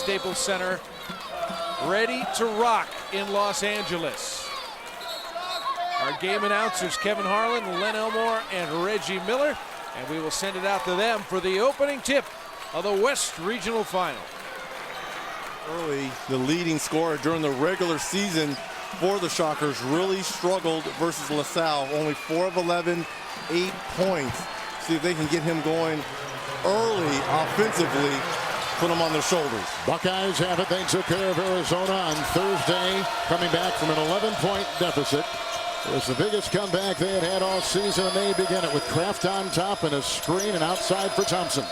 Staples Center, ready to rock in Los Angeles. Our game announcers, Kevin Harlan, Len Elmore, and Reggie Miller. And we will send it out to them for the opening tip of the West Regional Final. Early, the leading scorer during the regular season for the Shockers really struggled versus LaSalle. Only 4 of 11, 8 points. See if they can get him going early offensively, put him on their shoulders. Buckeyes have it. They took care of Arizona on Thursday, coming back from an 11-point deficit. It was the biggest comeback they had all season, and they begin it with Kraft on top and a screen and outside for Thompson.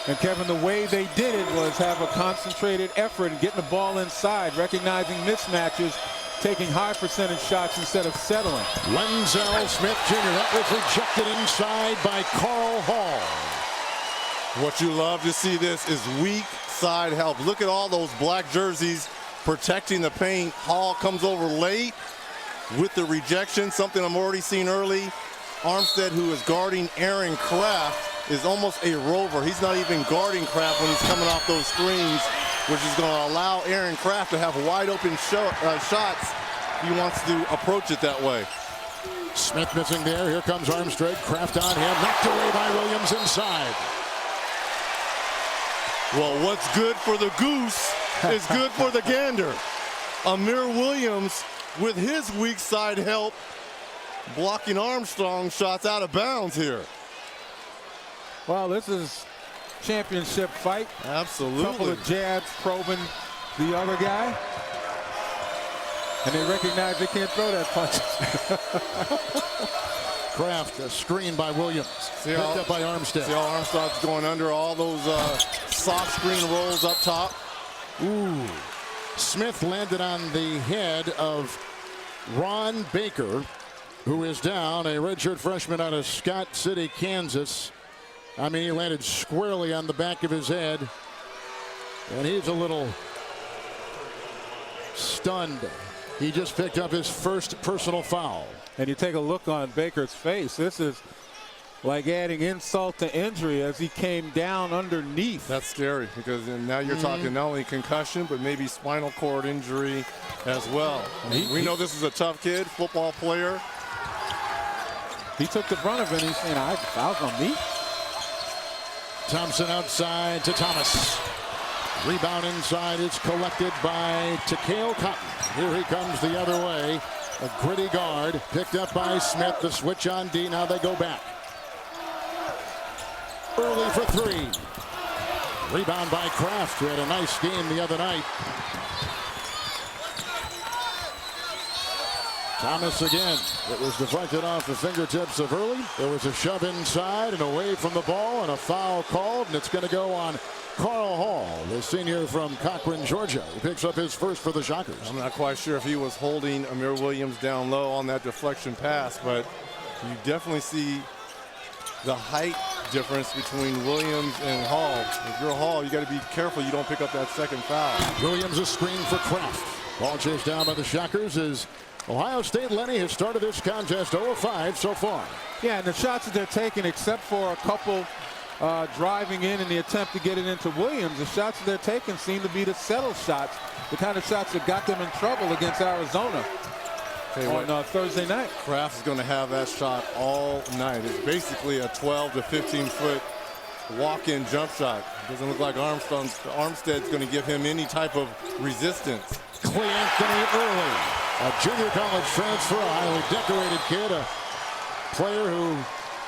And Kevin, the way they did it was have a concentrated effort in getting the ball inside, recognizing mismatches, taking high percentage shots instead of settling. Lenzel Smith Jr. That was rejected inside by Carl Hall. What you love to see this is weak side help. Look at all those black jerseys protecting the paint. Hall comes over late with the rejection, something I'm already seeing early. Armstead, who is guarding Aaron Kraft, is almost a rover. He's not even guarding Kraft when he's coming off those screens, which is going to allow Aaron Kraft to have wide open shots. He wants to approach it that way. Smith missing there. Here comes Armstead. Kraft on him. Knocked away by Williams inside. Well, what's good for the goose is good for the gander. Amir Williams, with his weak side help, blocking Armstrong's shots out of bounds here. Well, this is championship fight. Absolutely. A couple of jabs probing the other guy. And they recognize they can't throw that punch. Kraft, a screen by Williams. Picked up by Armstead. See how Armstead's going under all those soft screen rolls up top. Ooh. Smith landed on the head of Ron Baker, who is down, a redshirt freshman out of Scott City, Kansas. I mean, he landed squarely on the back of his head, and he's a little stunned. He just picked up his first personal foul. And you take a look on Baker's face. This is like adding insult to injury as he came down underneath. That's scary because now you're talking not only concussion, but maybe spinal cord injury as well. We know this is a tough kid, football player. He took the brunt of it, and he's saying, foul's on me. Thompson outside to Thomas. Rebound inside is collected by Takeo Cotton. Here he comes the other way. A gritty guard picked up by Smith. The switch on D. Now they go back. Early for three. Rebound by Kraft, who had a nice game the other night. Thomas again. It was deflected off the fingertips of Early. There was a shove inside and away from the ball and a foul called, and it's going to go on Carl Hall, the senior from Cochran, Georgia. He picks up his first for the Shockers. I'm not quite sure if he was holding Amir Williams down low on that deflection pass, but you definitely see the height difference between Williams and Hall. If you're Hall, you got to be careful you don't pick up that second foul. Williams a screen for Kraft. Ball chased down by the Shockers as Ohio State Lenny has started this contest 0-5 so far. Yeah, and the shots that they're taking, except for a couple driving in the attempt to get it into Williams, the shots that they're taking seem to be the settle shots, the kind of shots that got them in trouble against Arizona on Thursday night. Kraft is going to have that shot all night. It's basically a 12 to 15 foot walk-in jump shot. It doesn't look like Armstead's going to give him any type of resistance. Clay Anthony Early, a junior college transfer, a highly decorated kid, a player who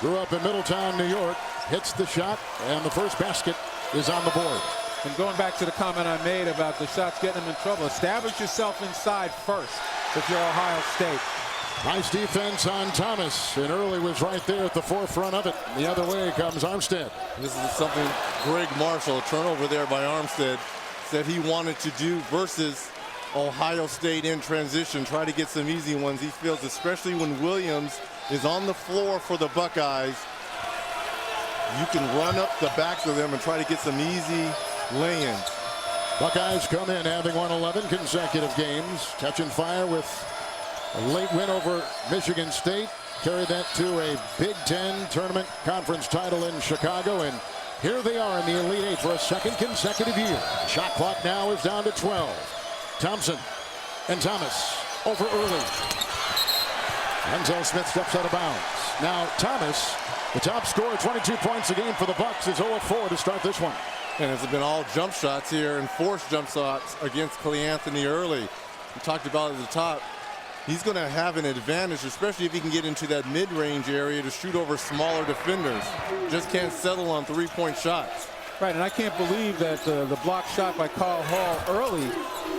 grew up in Middletown, New York, hits the shot, and the first basket is on the board. And going back to the comment I made about the shots getting them in trouble, establish yourself inside first if you're Ohio State. Nice defense on Thomas, and Early was right there at the forefront of it. The other way comes Armstead. This is something Greg Marshall, a turnover there by Armstead, said he wanted to do versus Ohio State in transition, try to get some easy ones. He feels, especially when Williams is on the floor for the Buckeyes, you can run up the backs of them and try to get some easy lay-ins. Buckeyes come in having won 11 consecutive games, catching fire with a late win over Michigan State, carried that to a Big Ten tournament conference title in Chicago, and Here they are in the Elite Eight for a second consecutive year. Shot clock now is down to 12. Thompson and Thomas over early. Denzel Smith steps out of bounds. Now Thomas, the top scorer, 22 points a game for the Bucks, is 0-4 to start this one. And it's been all jump shots here and forced jump shots against Clay Anthony early. We talked about at the top. He's going to have an advantage, especially if he can get into that mid-range area to shoot over smaller defenders. Just can't settle on three-point shots. Right, and I can't believe that the block shot by Carl Hall early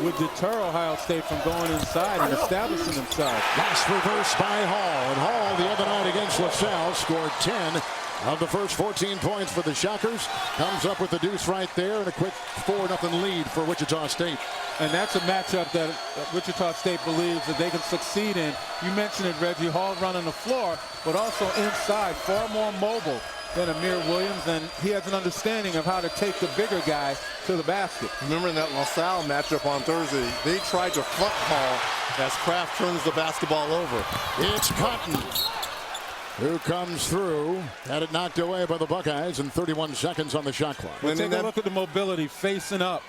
would deter Ohio State from going inside and establishing themselves. Last reverse by Hall. And Hall the other night against LaSalle scored 10 of the first 14 points for the Shockers. Comes up with the deuce right there and a quick 4-0 lead for Wichita State. And that's a matchup that Wichita State believes that they can succeed in. You mentioned it, Reggie. Hall running the floor, but also inside, far more mobile than Amir Williams, and he has an understanding of how to take the bigger guy to the basket. Remember in that LaSalle matchup on Thursday, they tried to front Hall as Kraft turns the basketball over. It's Cotton who comes through. Had it knocked away by the Buckeyes in 31 seconds on the shot clock. Take a look at the mobility, facing up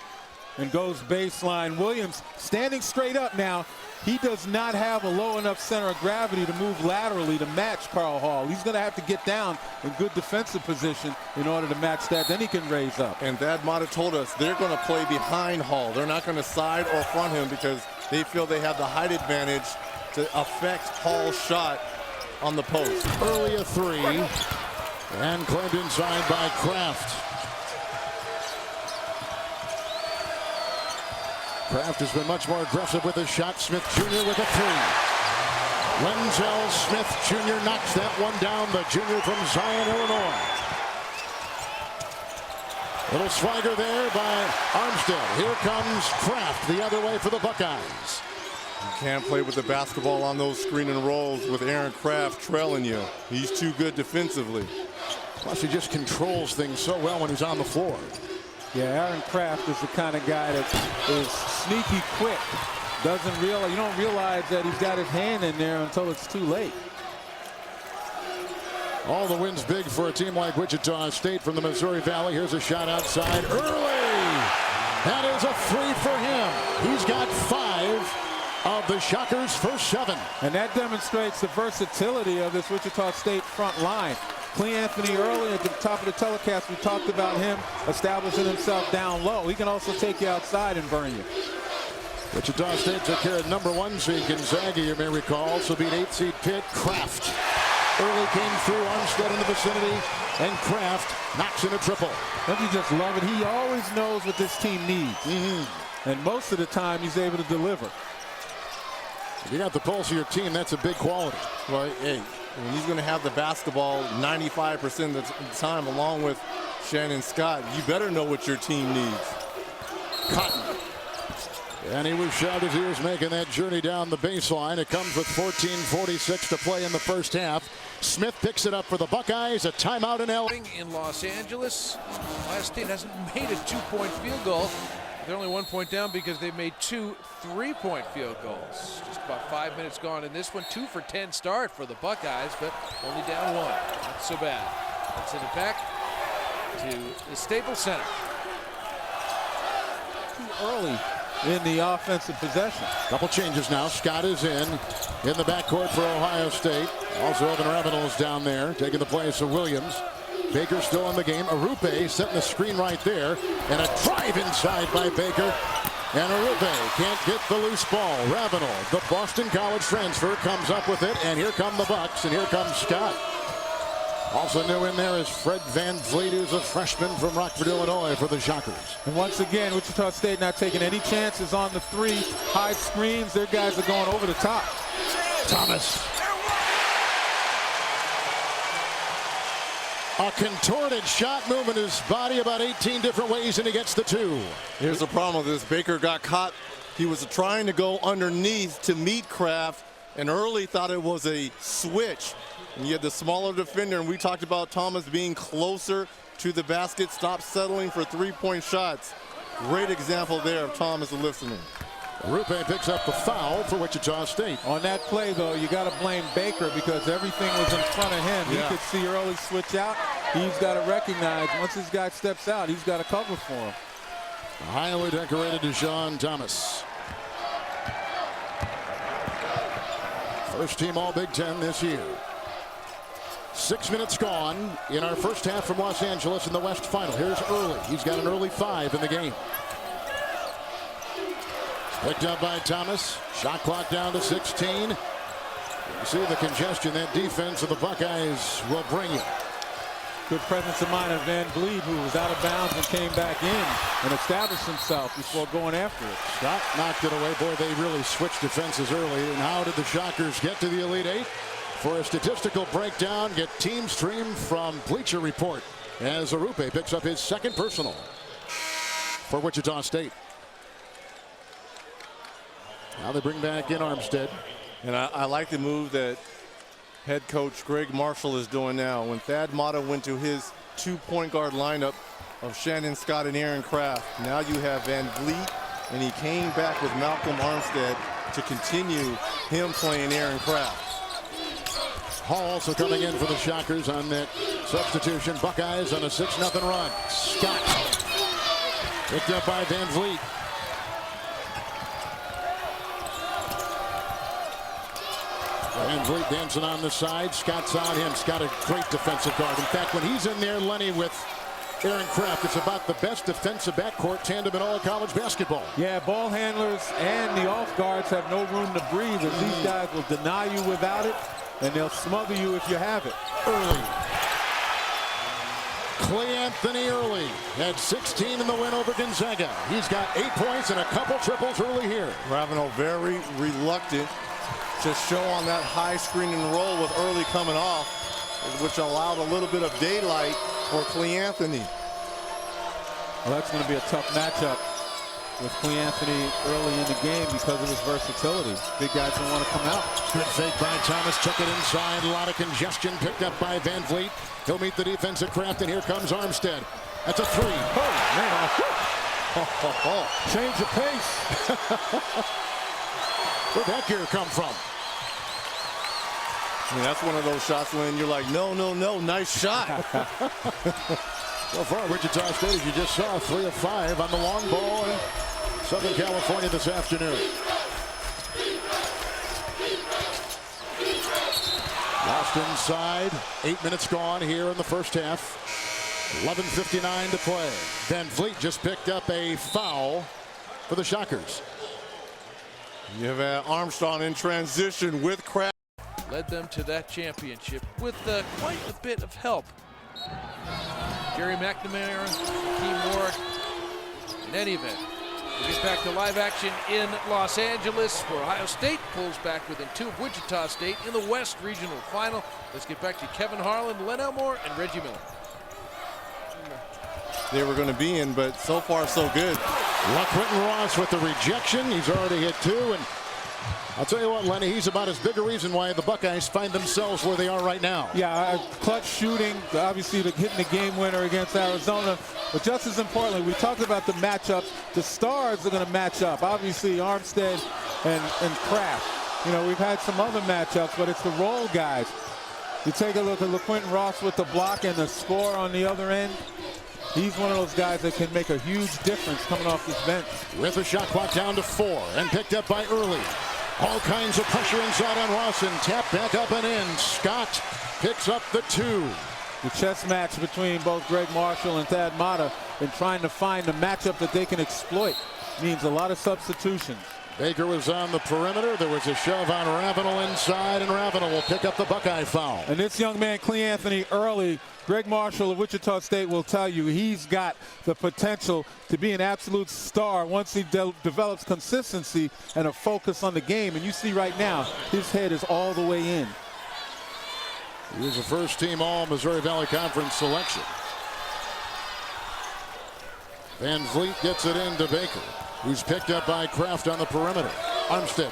and goes baseline. Williams standing straight up now. He does not have a low enough center of gravity to move laterally to match Carl Hall. He's going to have to get down in good defensive position in order to match that. Then he can raise up. And Thad Matta told us they're going to play behind Hall. They're not going to side or front him because they feel they have the height advantage to affect Hall's shot on the post. Early a three and claimed inside by Kraft. Kraft has been much more aggressive with his shot. Smith Jr. with a three. Lenzel Smith Jr. knocks that one down. The junior from Zion, Illinois. Little swagger there by Armstead. Here comes Kraft the other way for the Buckeyes. You can't play with the basketball on those screen and rolls with Aaron Kraft trailing you. He's too good defensively. Plus he just controls things so well when he's on the floor. Yeah, Aaron Kraft is the kind of guy that is sneaky quick. You don't realize that he's got his hand in there until it's too late. All the wins big for a team like Wichita State from the Missouri Valley. Here's a shot outside early. That is a three for him. He's got 5 of the Shockers' first 7. And that demonstrates the versatility of this Wichita State front line. Clay Anthony early at the top of the telecast, we talked about him establishing himself down low. He can also take you outside and burn you. Wichita State took care of #1 seed Gonzaga, you may recall. Also beat 8 seed Pitt. Kraft early came through. Armstead in the vicinity, and Kraft knocks in a triple. Don't you just love it? He always knows what this team needs. And most of the time he's able to deliver. If you got the pulse of your team, that's a big quality. Well, hey, when he's going to have the basketball 95% of the time along with Shannon Scott, you better know what your team needs. Cotton. And he was shouted. He was making that journey down the baseline. It comes with 14:46 to play in the first half. Smith picks it up for the Buckeyes. A timeout in L. In Los Angeles, Ohio State hasn't made a 2-point field goal. They're only 1 point down because they've made 2 3-point field goals. Just about 5 minutes gone in this one. 2 for 10 start for the Buckeyes, but only down 1. Not so bad. Let's send it back to the Staples Center. Too early in the offensive possession. Couple changes now. Scott is in the backcourt for Ohio State. Also Evan Ravenel is down there taking the place of Williams. Baker still in the game. Arupe setting the screen right there. And a drive inside by Baker. And Arupe can't get the loose ball. Ravenel, the Boston College transfer, comes up with it. And here come the Bucks. And here comes Scott. Also new in there is Fred Van Vliet, who's a freshman from Rockford, Illinois, for the Shockers. And once again, Wichita State not taking any chances on the 3 high screens. Their guys are going over the top. Thomas. A contorted shot moving his body about 18 different ways, and he gets the 2. Here's the problem with this. Baker got caught. He was trying to go underneath to meet Kraft, and early thought it was a switch. And you had the smaller defender, and we talked about Thomas being closer to the basket, stop settling for 3-point shots. Great example there of Thomas listening. Arupe picks up the foul for Wichita State. On that play, though, you got to blame Baker because everything was in front of him. Yeah. He could see early switch out, he's got to recognize once this guy steps out, he's got to cover for him. Highly decorated Deshaun Thomas. First team All Big Ten this year. 6 minutes gone in our first half from Los Angeles in the West Final. Here's Early. He's got an early 5 in the game. Picked up by Thomas. Shot clock down to 16. You see the congestion that defense of the Buckeyes will bring you. Good presence of mind of Van Vliet, who was out of bounds and came back in and established himself before going after it. Scott knocked it away. Boy, they really switched defenses early. And how did the Shockers get to the Elite Eight? For a statistical breakdown, get Team Stream from Bleacher Report as Arupe picks up his second personal for Wichita State. Now they bring back in Armstead. And I like the move that head coach Greg Marshall is doing now. When Thad Matta went to his 2 point guard lineup of Shannon Scott and Aaron Craft, now you have Van Vliet, and he came back with Malcolm Armstead to continue him playing Aaron Craft. Hall also coming in for the Shockers on that substitution. Buckeyes on a 6-0 run. Scott picked up by Van Vliet. Van Vliet dancing on the side. Scott's on him. Scott a great defensive guard. In fact, when he's in there, Lenny with Aaron Craft, it's about the best defensive backcourt tandem in all college basketball. Yeah, ball handlers and the off guards have no room to breathe, as these guys will deny you without it, and they'll smother you if you have it. Early. Clay Anthony Early had 16 in the win over Gonzaga. He's got 8 points and a couple triples early here. Ravenel very reluctant to show on that high screen and roll with Early coming off, which allowed a little bit of daylight for Clay Anthony. Well, that's going to be a tough matchup with Clay Anthony early in the game because of his versatility. Big guys don't want to come out. Good fake by Thomas. Took it inside. A lot of congestion picked up by Van Vliet. He'll meet the defensive Craft, and here comes Armstead. That's a 3. Oh, man. Change the pace. Where'd that gear come from? I mean, that's one of those shots when you're like, no, no, no, nice shot. So far, Wichita State, as you just saw, 3 of 5 on the long ball in Southern California this afternoon. Lost inside. 8 minutes gone here in the first half. 11:59 to play. Van Vliet just picked up a foul for the Shockers. You have Armstrong in transition with Craft. Led them to that championship with quite a bit of help. Gary McNamara, Hakeem Moore. In any event, we get back to live action in Los Angeles, where Ohio State pulls back within 2 of Wichita State in the West Regional Final. Let's get back to Kevin Harlan, Len Elmore, and Reggie Miller. They were going to be in, but so far so good. Quentin Ross with the rejection. He's already hit 2, and I'll tell you what, Lenny, he's about as big a reason why the Buckeyes find themselves where they are right now. Yeah, clutch shooting, obviously hitting the game winner against Arizona. But just as importantly, we talked about the matchups. The stars are going to match up. Obviously, Armstead and Craft. You know, we've had some other matchups, but it's the role guys. You take a look at LaQuentin Ross with the block and the score on the other end. He's one of those guys that can make a huge difference coming off this bench. With the shot clock down to 4 and picked up by Early. All kinds of pressure inside on Ross and tap back up and in. Scott picks up the 2. The chess match between both Greg Marshall and Thad Matta in trying to find a matchup that they can exploit means a lot of substitutions. Baker was on the perimeter. There was a shove on Ravenel inside, and Ravenel will pick up the Buckeye foul. And this young man, Clay Anthony Early, Greg Marshall of Wichita State will tell you he's got the potential to be an absolute star once he develops consistency and a focus on the game. And you see right now, his head is all the way in. He was a first-team All-Missouri Valley Conference selection. Van Vliet gets it into Baker, who's picked up by Craft on the perimeter. Armstead.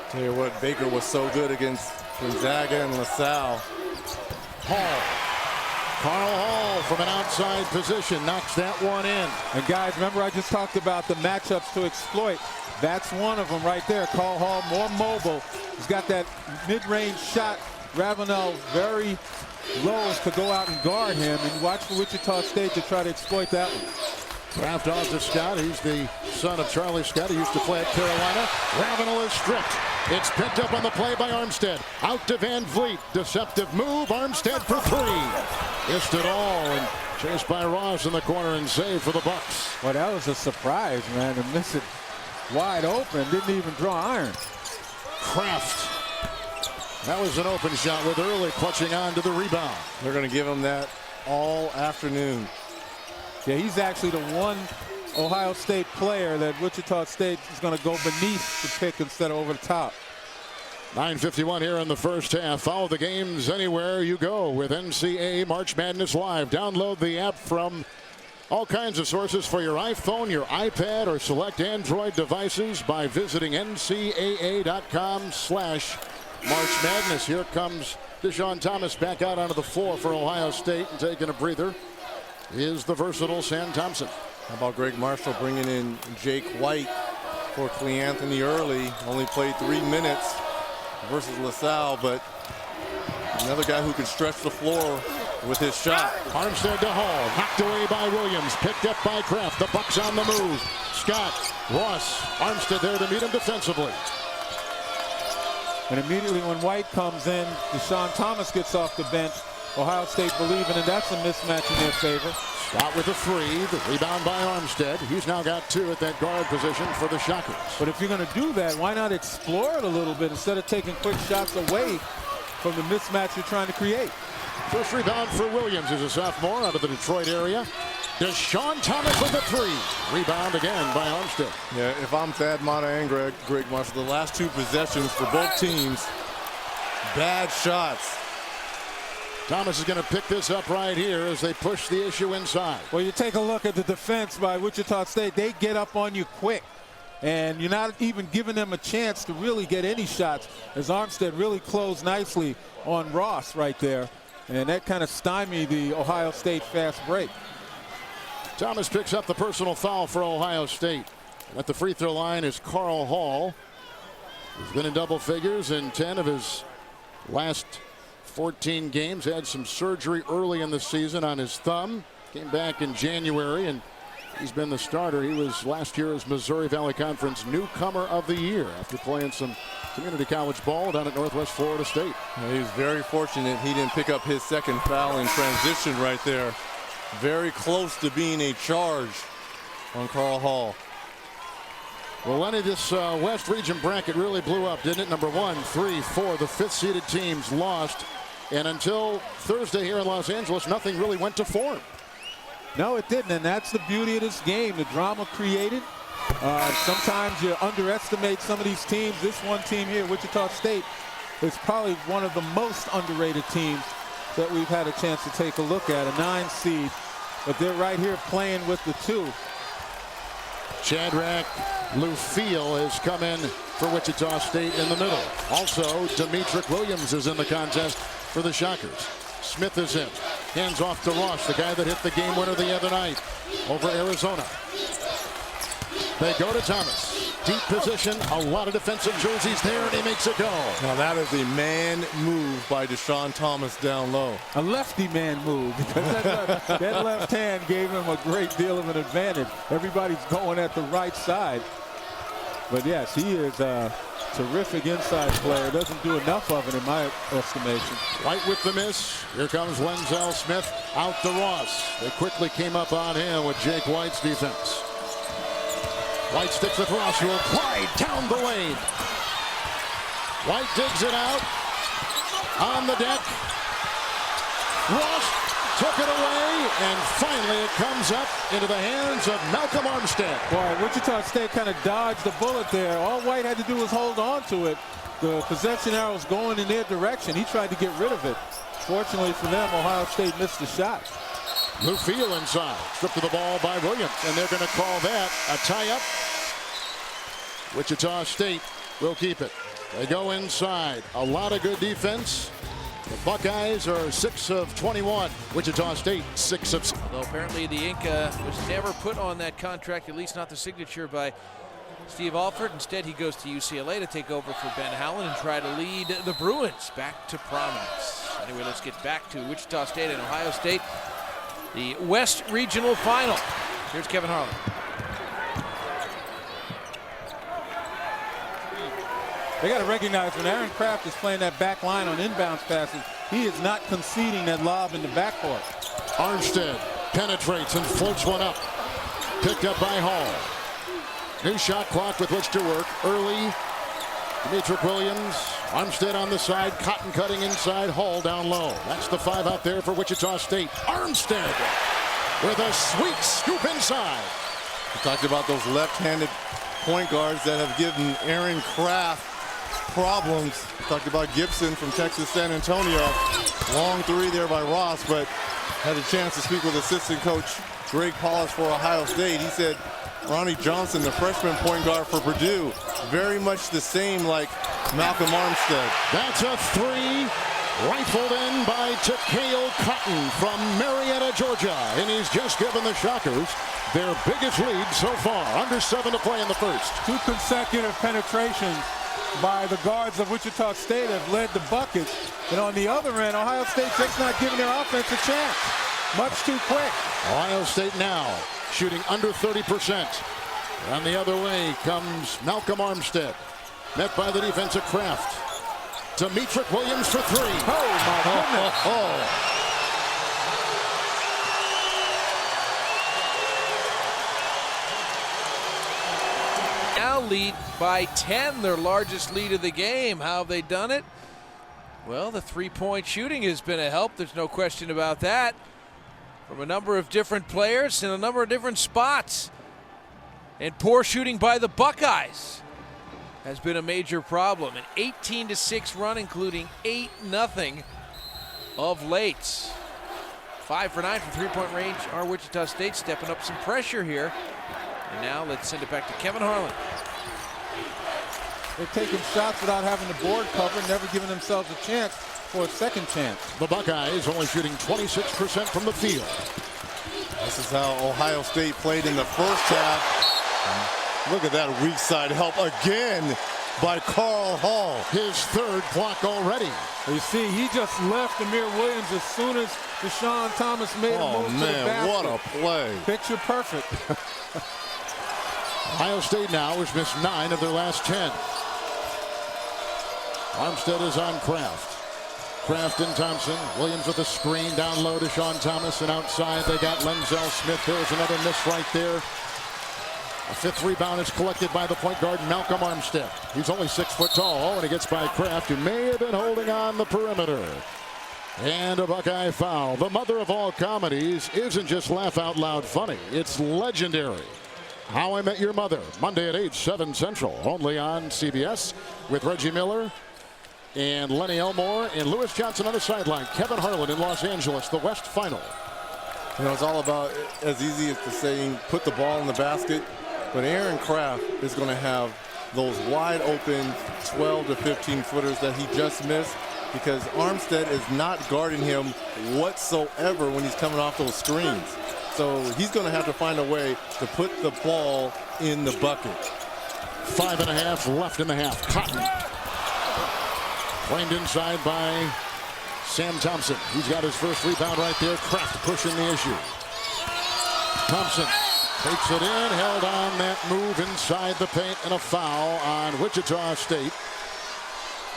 Tell you what, Baker was so good against Gonzaga and LaSalle. Hall. Carl Hall from an outside position knocks that one in. And guys, remember I just talked about the matchups to exploit. That's one of them right there. Carl Hall more mobile. He's got that mid-range shot. Ravenel very low to go out and guard him. And watch for Wichita State to try to exploit that one. Draft off to Scott. He's the son of Charlie Scott. He used to play at Carolina. Ravenel is stripped. It's picked up on the play by Armstead. Out to Van Vliet. Deceptive move. Armstead for three. Missed it all. And chased by Ross in the corner and saved for the Bucks. Well, that was a surprise, man, to miss it wide open. Didn't even draw iron. Kraft. That was an open shot with Early clutching on to the rebound. They're going to give him that all afternoon. Yeah, he's actually the one Ohio State player that Wichita State is going to go beneath the pick instead of over the top. 9:51 here in the first half. Follow the games anywhere you go with NCAA March Madness Live. Download the app from all kinds of sources for your iPhone, your iPad, or select Android devices by visiting ncaa.com/March Madness. Here comes Deshaun Thomas back out onto the floor for Ohio State and taking a breather is the versatile Sam Thompson. How about Greg Marshall bringing in Jake White for Cleanthony Early. Only played 3 minutes versus LaSalle, but another guy who can stretch the floor with his shot. Armstead to Hall, knocked away by Williams, picked up by Kraft. The Bucks on the move. Scott, Ross, Armstead there to meet him defensively. And immediately when White comes in, Deshaun Thomas gets off the bench. Ohio State believing, and that's a mismatch in their favor. Scott with a three. The rebound by Armstead. He's now got two at that guard position for the Shockers. But if you're going to do that, why not explore it a little bit instead of taking quick shots away from the mismatch you're trying to create? First rebound for Williams is a sophomore out of the Detroit area. Deshaun Thomas with a three. Rebound again by Armstead. Yeah, if I'm Thad Mata and Greg Marshall, the last two possessions for both teams, bad shots. Thomas is going to pick this up right here as they push the issue inside. Well, you take a look at the defense by Wichita State. They get up on you quick, and you're not even giving them a chance to really get any shots, as Armstead really closed nicely on Ross right there, and that kind of stymied the Ohio State fast break. Thomas picks up the personal foul for Ohio State. At the free throw line is Carl Hall. He's been in double figures in 10 of his last 14 games. Had some surgery early in the season on his thumb. Came back in January, and he's been the starter. He was last year's Missouri Valley Conference Newcomer of the Year after playing some community college ball down at Northwest Florida State. Yeah, he was very fortunate he didn't pick up his second foul in transition right there. Very close to being a charge on Carl Hall. Well, Lenny, this West Region bracket really blew up, didn't it? Number 1, 3, 4, the 5th-seeded teams lost. And until Thursday here in Los Angeles, nothing really went to form. No, it didn't, and that's the beauty of this game, the drama created. Sometimes you underestimate some of these teams. This one team here, Wichita State, is probably one of the most underrated teams that we've had a chance to take a look at, a 9 seed. But they're right here playing with the 2. Shadrach Lufiel has come in for Wichita State in the middle. Also, Demetric Williams is in the contest for the Shockers. Smith is in. Hands off to Ross, the guy that hit the game winner the other night over Arizona. They go to Thomas. Deep position, a lot of defensive jerseys there, and he makes it go. Now that is a man move by Deshaun Thomas down low. A lefty man move, because that left hand gave him a great deal of an advantage. Everybody's going at the right side. But yes, he is a terrific inside player. Doesn't do enough of it in my estimation. White with the miss. Here comes Lenzel Smith out to Ross. They quickly came up on him with Jake White's defense. White sticks with Ross, who applied down the lane. White digs it out. On the deck. Ross took it away, and finally it comes up into the hands of Malcolm Armstead. Boy, Wichita State kind of dodged the bullet there. All White had to do was hold on to it. The possession arrow was going in their direction. He tried to get rid of it. Fortunately for them, Ohio State missed the shot. Lufiel inside, stripped of the ball by Williams, and they're going to call that a tie-up. Wichita State will keep it. They go inside. A lot of good defense. The Buckeyes are 6 of 21. Wichita State 6 of 6. Although apparently the ink was never put on that contract, at least not the signature by Steve Alford. Instead, he goes to UCLA to take over for Ben Howland and try to lead the Bruins back to prominence. Anyway, let's get back to Wichita State and Ohio State, the West Regional Final. Here's Kevin Harlan. They got to recognize when Aaron Kraft is playing that back line on inbounds passes, he is not conceding that lob in the backcourt. Armstead penetrates and floats one up. Picked up by Hall. New shot clock with which to work. Early. Demetric Williams. Armstead on the side. Cotton cutting inside. Hall down low. That's the 5 out there for Wichita State. Armstead with a sweet scoop inside. We talked about those left-handed point guards that have given Aaron Kraft problems. We talked about Gibson from Texas San Antonio. Long 3 there by Ross, but had a chance to speak with assistant coach Drake Paulus for Ohio State. He said Ronnie Johnson, the freshman point guard for Purdue, very much the same like Malcolm Armstead. That's a 3 rifled in by Takeo Cotton from Marietta, Georgia. And he's just given the Shockers their biggest lead so far. Under 7 to play in the first. 2 consecutive penetrations by the guards of Wichita State have led to buckets. And on the other end, Ohio State just not giving their offense a chance. Much too quick. Ohio State now shooting under 30%. And the other way comes Malcolm Armstead. Met by the defense of Kraft. Demetric Williams for 3. Oh, my goodness. Now lead by 10, their largest lead of the game. How have they done it? Well, the three-point shooting has been a help. There's no question about that. From a number of different players in a number of different spots. And poor shooting by the Buckeyes has been a major problem. An 18-6 run, including 8-0 of late. 5 for 9 from three-point range. Our Wichita State stepping up some pressure here. And now let's send it back to Kevin Harlan. They're taking shots without having the board covered, never giving themselves a chance for a second chance. The Buckeyes only shooting 26% from the field. This is how Ohio State played in the first half. Look at that weak side help again by Carl Hall. His 3rd block already. You see, he just left Amir Williams as soon as Deshaun Thomas made a move to the basket. What a play. Picture perfect. Ohio State now has missed 9 of their last 10. Armstead is on Kraft. Kraft and Thompson. Williams with a screen down low to Sean Thomas, and outside they got Lenzel Smith. There's another miss right there. A 5th rebound is collected by the point guard Malcolm Armstead. He's only 6 foot tall, and he gets by Kraft, who may have been holding on the perimeter. And a Buckeye foul. The mother of all comedies isn't just laugh out loud funny. It's legendary. How I Met Your Mother, Monday at 8, 7 Central, only on CBS, with Reggie Miller and Lenny Elmore and Lewis Johnson on the sideline. Kevin Harlan in Los Angeles, the West Final. You know, it's all about, as easy as to saying, put the ball in the basket. But Aaron Kraft is going to have those wide open 12 to 15 footers that he just missed, because Armstead is not guarding him whatsoever when he's coming off those screens. So he's going to have to find a way to put the ball in the bucket. 5.5 left in the half. Cotton. Claimed inside by Sam Thompson. He's got his first rebound right there. Kraft pushing the issue. Thompson takes it in, held on that move inside the paint, and a foul on Wichita State.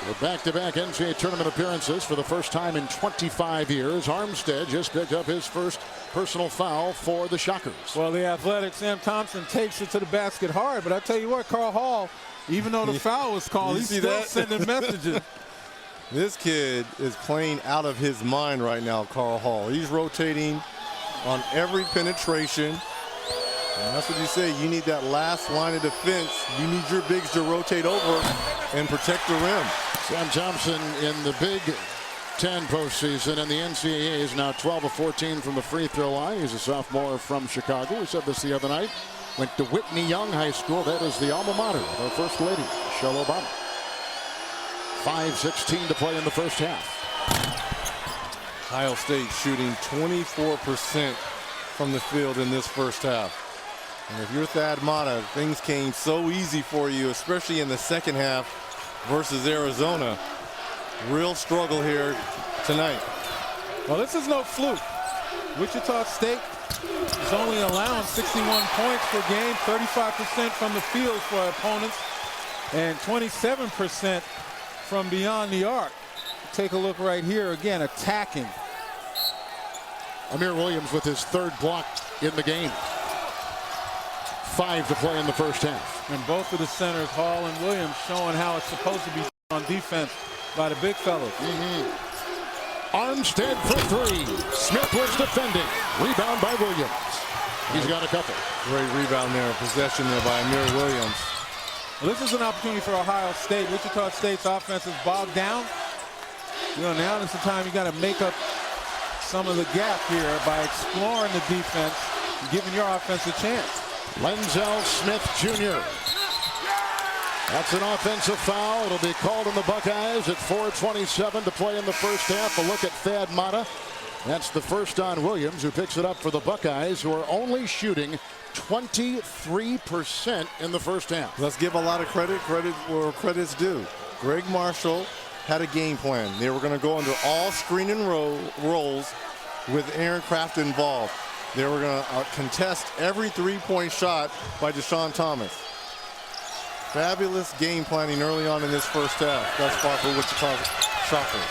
With back-to-back NCAA tournament appearances for the first time in 25 years. Armstead just picked up his first personal foul for the Shockers. Well, the athletic Sam Thompson takes it to the basket hard, but I tell you what, Carl Hall, even though the foul was called, he's still sending messages. This kid is playing out of his mind right now, Carl Hall. He's rotating on every penetration. And that's what you say. You need that last line of defense. You need your bigs to rotate over and protect the rim. Sam Thompson in the Big Ten postseason, and the NCAA is now 12 of 14 from the free throw line. He's a sophomore from Chicago. We said this the other night. Went to Whitney Young High School. That is the alma mater of our First Lady, Michelle Obama. 5:16 to play in the first half. Ohio State shooting 24% from the field in this first half. And if you're Thad Matta, things came so easy for you, especially in the second half versus Arizona. Real struggle here tonight. Well, this is no fluke. Wichita State is only allowing 61 points per game, 35% from the field for opponents, and 27% from beyond the arc. Take a look right here again, attacking. Amir Williams with his third block in the game. 5 to play in the first half. And both of the centers, Hall and Williams, showing how it's supposed to be on defense by the big fellas. Armstead for 3. Smith was defending. Rebound by Williams. He's got a couple. Great rebound there, possession there by Amir Williams. Well, this is an opportunity for Ohio State. Wichita State's offense is bogged down. You know, now is the time you got to make up some of the gap here by exploring the defense and giving your offense a chance. Lenzel Smith Jr. That's an offensive foul. It'll be called on the Buckeyes at 4:27 to play in the first half. A look at Thad Matta. That's the first on Williams, who picks it up for the Buckeyes, who are only shooting 23% in the first half. Let's give a lot of credit where credit's due. Greg Marshall had a game plan. They were going to go under all screen and rolls with Aaron Craft involved. They were going to contest every three-point shot by Deshaun Thomas. Fabulous game planning early on in this first half. Thus far for Wichita Shockers.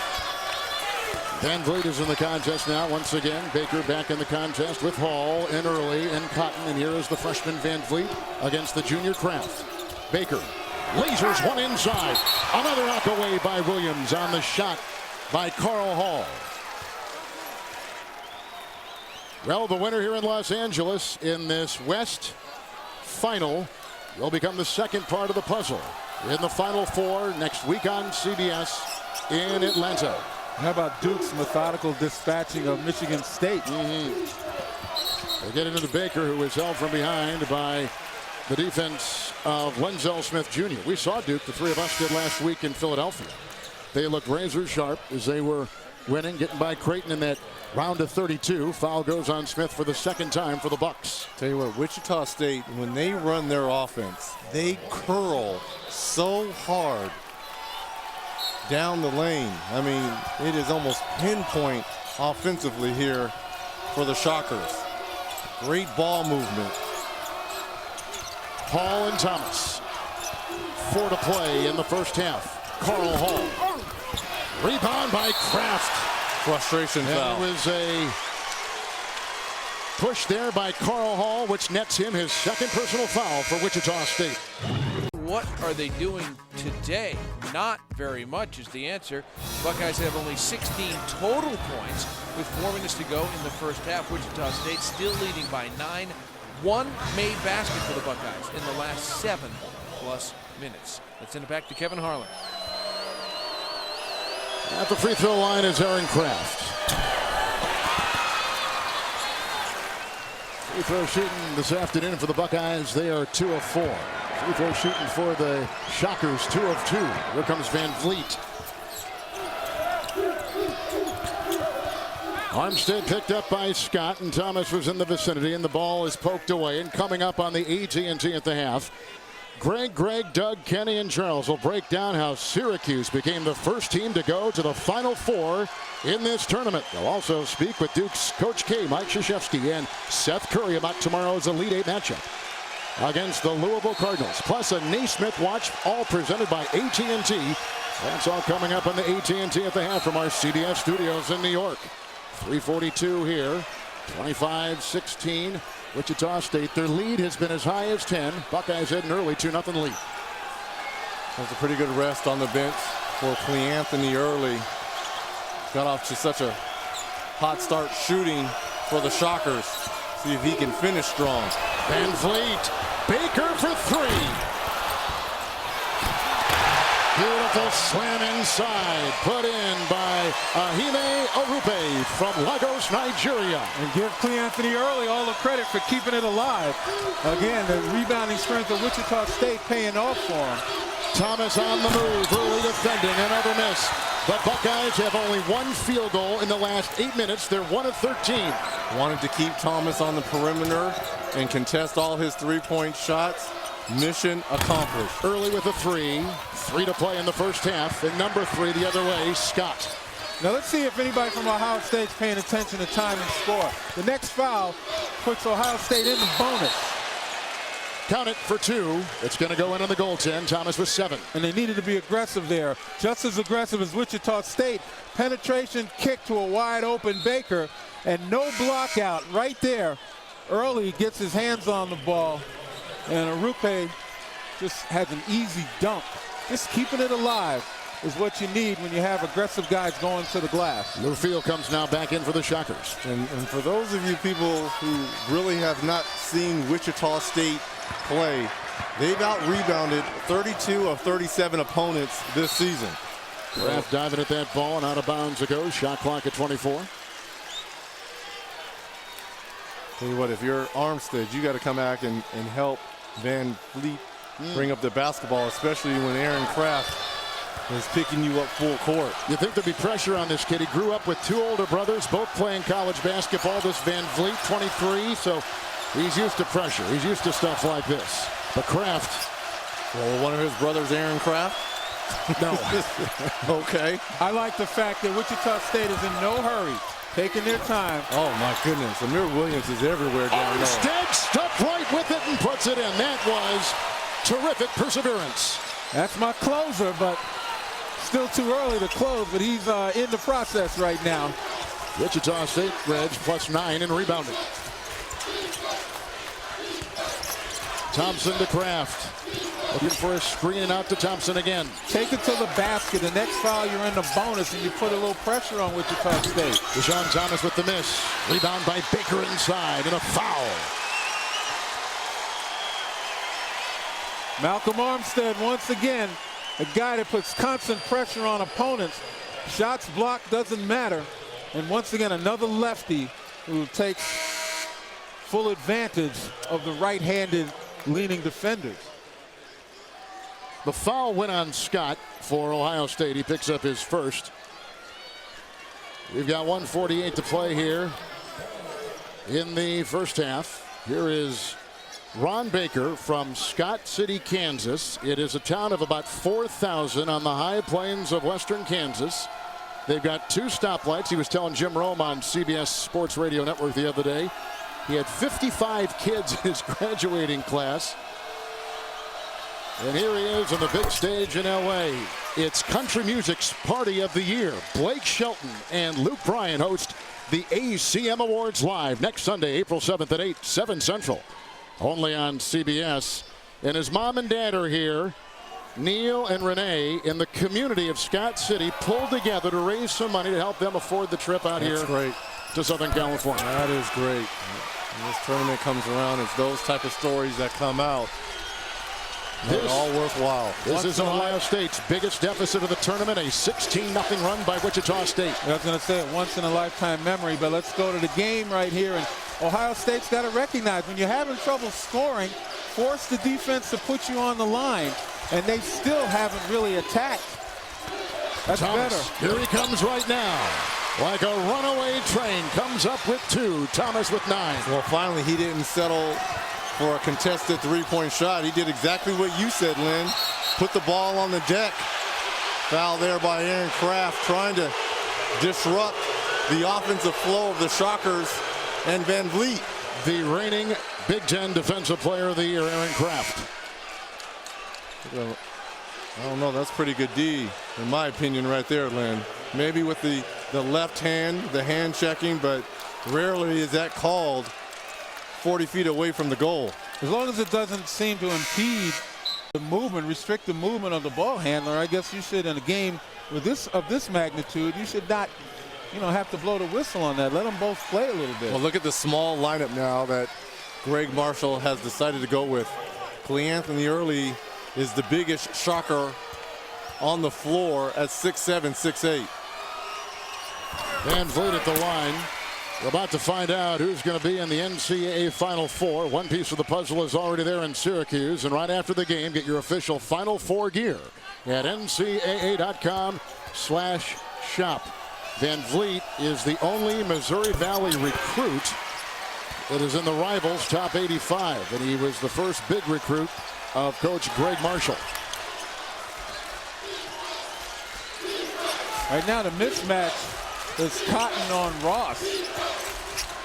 Van Vliet is in the contest now once again. Baker back in the contest with Hall and Early and Cotton. And here is the freshman Van Vliet against the junior Kraft. Baker lasers one inside. Another knock away by Williams on the shot by Carl Hall. Well, the winner here in Los Angeles in this West final will become the second part of the puzzle in the Final Four next week on CBS in Atlanta. How about Duke's methodical dispatching of Michigan State? They get into the Baker, who was held from behind by the defense of Lenzel Smith Jr. We saw Duke, the three of us did last week in Philadelphia. They looked razor sharp as they were winning, getting by Creighton in that round of 32. Foul goes on Smith for the second time for the Bucks. Tell you what, Wichita State, when they run their offense, they curl so hard down the lane. I mean, it is almost pinpoint offensively here for the Shockers. Great ball movement. Hall and Thomas. 4 to play in the first half. Carl Hall. Rebound by Kraft. Frustration foul. It was a push there by Carl Hall, which nets him his second personal foul for Wichita State. What are they doing today? Not very much is the answer. Buckeyes have only 16 total points with 4 minutes to go in the first half. Wichita State still leading by 9. One made basket for the Buckeyes in the last 7+ minutes. Let's send it back to Kevin Harlan. At the free throw line is Aaron Kraft. Free throw shooting this afternoon for the Buckeyes. They are 2 of 4. Free throw shooting for the Shockers, 2 of 2. Here comes Van Vliet. Armstead picked up by Scott, and Thomas was in the vicinity, and the ball is poked away. And coming up on the AT&T at the half, Greg, Doug, Kenny, and Charles will break down how Syracuse became the first team to go to the Final Four in this tournament. They'll also speak with Duke's Coach K, Mike Krzyzewski, and Seth Curry about tomorrow's Elite Eight matchup against the Louisville Cardinals. Plus a Naismith watch, all presented by AT&T. That's all coming up on the AT&T at the half from our CBS studios in New York. 3:42 here, 25-16. Wichita State, their lead has been as high as 10. Buckeyes had an early 2-0 lead. That's a pretty good rest on the bench for Cleanthony Early. Got off to such a hot start shooting for the Shockers. See if he can finish strong. Van Vliet, Baker for 3. Beautiful slam inside, put in by Ahime Orupe from Lagos, Nigeria. And give Cleanthony Early all the credit for keeping it alive. Again, the rebounding strength of Wichita State paying off for him. Thomas on the move, early defending, another miss. The Buckeyes have only one field goal in the last 8 minutes. They're 1 of 13. Wanted to keep Thomas on the perimeter and contest all his three-point shots. Mission accomplished. Early with a 3. 3 to play in the first half. And number 3 the other way, Scott. Now let's see if anybody from Ohio State's paying attention to time and score. The next foul puts Ohio State in the bonus. Count it for 2. It's going to go in on the goaltend. Thomas with 7. And they needed to be aggressive there. Just as aggressive as Wichita State. Penetration kick to a wide open Baker. And no block out right there. Early gets his hands on the ball. And Arupe just has an easy dunk. Just keeping it alive is what you need when you have aggressive guys going to the glass. Lou Field comes now back in for the Shockers. And for those of you people who really have not seen Wichita State play, they've out-rebounded 32 of 37 opponents this season. Kraft diving at that ball and out of bounds it goes. Shot clock at 24. Tell you what, if you're Armstead, you got to come back and help Van Vliet bring up the basketball, especially when Aaron Kraft is picking you up full court. You think there'd be pressure on this kid. He grew up with 2 older brothers, both playing college basketball. This Van Vliet, 23, so he's used to pressure. He's used to stuff like this. But Kraft. Well, one of his brothers, Aaron Kraft? No. Okay. I like the fact that Wichita State is in no hurry, taking their time. Oh, my goodness. Amir Williams is everywhere down low. Armstead stuck right with it and puts it in. That was terrific perseverance. That's my closer, but still too early to close, but he's in the process right now. Wichita State Reds +9 in rebounding. Thompson to Kraft. Looking for a screen and out to Thompson again. Take it to the basket. The next foul, you're in the bonus, and you put a little pressure on Wichita State. Deshaun Thomas with the miss. Rebound by Baker inside and a foul. Malcolm Armstead once again, a guy that puts constant pressure on opponents. Shots blocked doesn't matter. And once again, another lefty who takes full advantage of the right-handed leaning defenders. The foul went on Scott for Ohio State. He picks up his first. We've got 1:48 to play here in the first half. Here is Ron Baker from Scott City, Kansas. It is a town of about 4,000 on the high plains of western Kansas. They've got 2 stoplights. He was telling Jim Rome on CBS Sports Radio Network the other day. He had 55 kids in his graduating class. And here he is on the big stage in LA. It's country music's party of the year. Blake Shelton and Luke Bryan host the ACM Awards live next Sunday, April 7th at 8, 7 Central. Only on CBS. And his mom and dad are here. Neil and Renee in the community of Scott City pulled together to raise some money to help them afford the trip out here to Southern California. That is great. When this tournament comes around, it's those type of stories that come out. They're all worthwhile. This is Ohio State's biggest deficit of the tournament, a 16-0 run by Wichita State. I was going to say it once in a lifetime memory, but let's go to the game right here. And Ohio State's got to recognize when you're having trouble scoring, force the defense to put you on the line, and they still haven't really attacked. That's Thomas, better. Here he comes right now. Like a runaway train, comes up with 2. Thomas with 9. Well, finally, he didn't settle for a contested three-point shot. He did exactly what you said, Lynn. Put the ball on the deck. Foul there by Aaron Kraft, trying to disrupt the offensive flow of the Shockers and Van Vliet. The reigning Big Ten Defensive Player of the Year, Aaron Kraft. I don't know. That's pretty good D, in my opinion, right there, Lynn. Maybe with the left hand, the hand checking, but rarely is that called 40 feet away from the goal. As long as it doesn't seem to impede the movement, restrict the movement of the ball handler, I guess you should, in a game with this magnitude, you should not, have to blow the whistle on that. Let them both play a little bit. Well, look at the small lineup now that Greg Marshall has decided to go with. Cleanthony Early is the biggest Shocker on the floor at 6'7", 6'8". Van Vliet at the line. We're about to find out who's going to be in the NCAA Final Four. One piece of the puzzle is already there in Syracuse. And right after the game, get your official Final Four gear at ncaa.com/ shop. Van Vliet is the only Missouri Valley recruit that is in the Rivals top 85, and he was the first big recruit of Coach Greg Marshall. Right now the mismatch is Cotton on Ross.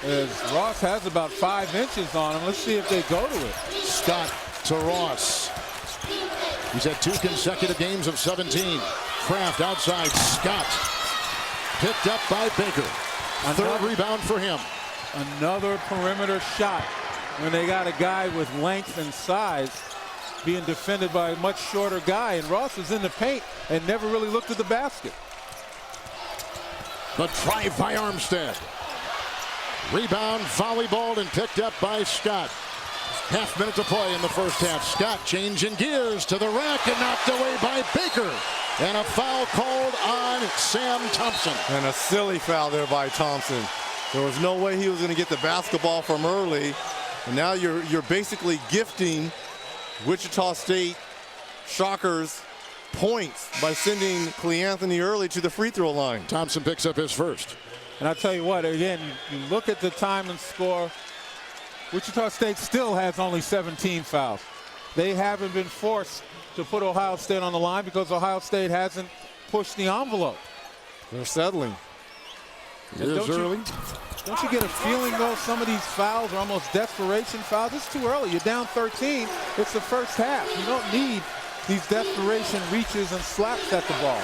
As Ross has about 5 inches on him. Let's see if they go to it. Scott to Ross. He's had 2 consecutive games of 17. Kraft outside. Scott picked up by Baker. Third rebound for him. Another perimeter shot when they got a guy with length and size being defended by a much shorter guy, and Ross was in the paint and never really looked at the basket. The drive by Armstead. Rebound, volleyballed, and picked up by Scott. Half minute to play in the first half. Scott changing gears to the rack and knocked away by Baker. And a foul called on Sam Thompson. And a silly foul there by Thompson. There was no way he was going to get the basketball from early. And now you're basically gifting Wichita State Shockers points by sending Cleanthony Early to the free throw line. Thompson picks up his first. And I tell you what, again, you look at the time and score. Wichita State still has only 17 fouls. They haven't been forced to put Ohio State on the line because Ohio State hasn't pushed the envelope. They're settling. Here's early. Don't you get a feeling, though, some of these fouls are almost desperation fouls? It's too early. You're down 13. It's the first half. You don't need these desperation reaches and slaps at the ball.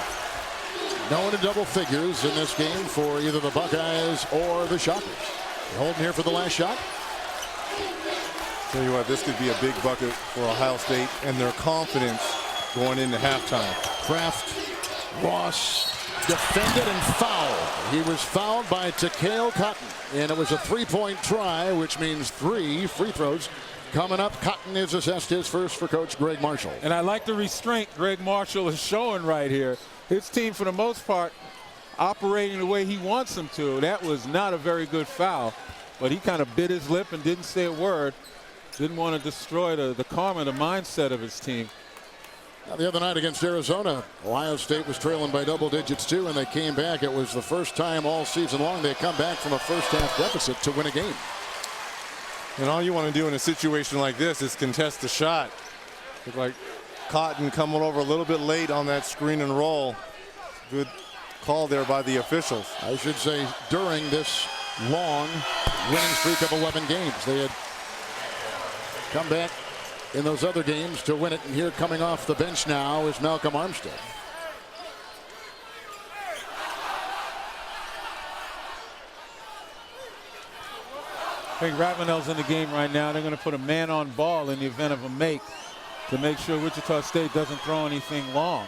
No one in double figures in this game for either the Buckeyes or the Shockers. Holding here for the last shot. Tell you what, this could be a big bucket for Ohio State and their confidence going into halftime. Kraft, Ross defended and fouled. He was fouled by Takeo Cotton, and it was a three-point try, which means 3 free throws coming up. Cotton is assessed his first for Coach Greg Marshall. And I like the restraint Greg Marshall is showing right here. His team, for the most part, operating the way he wants them to. That was not a very good foul, but he kind of bit his lip and didn't say a word. Didn't want to destroy the karma, the mindset of his team. Now, the other night against Arizona, Ohio State was trailing by double digits too, and they came back. It was the first time all season long they come back from a first half deficit to win a game. And all you want to do in a situation like this is contest the shot. Look like Cotton coming over a little bit late on that screen and roll. Good call there by the officials. I should say during this long winning streak of 11 games. They had come back in those other games to win it, and here coming off the bench now is Malcolm Armstead. I think Ravenel's in the game right now. They're going to put a man on ball in the event of a make to make sure Wichita State doesn't throw anything long.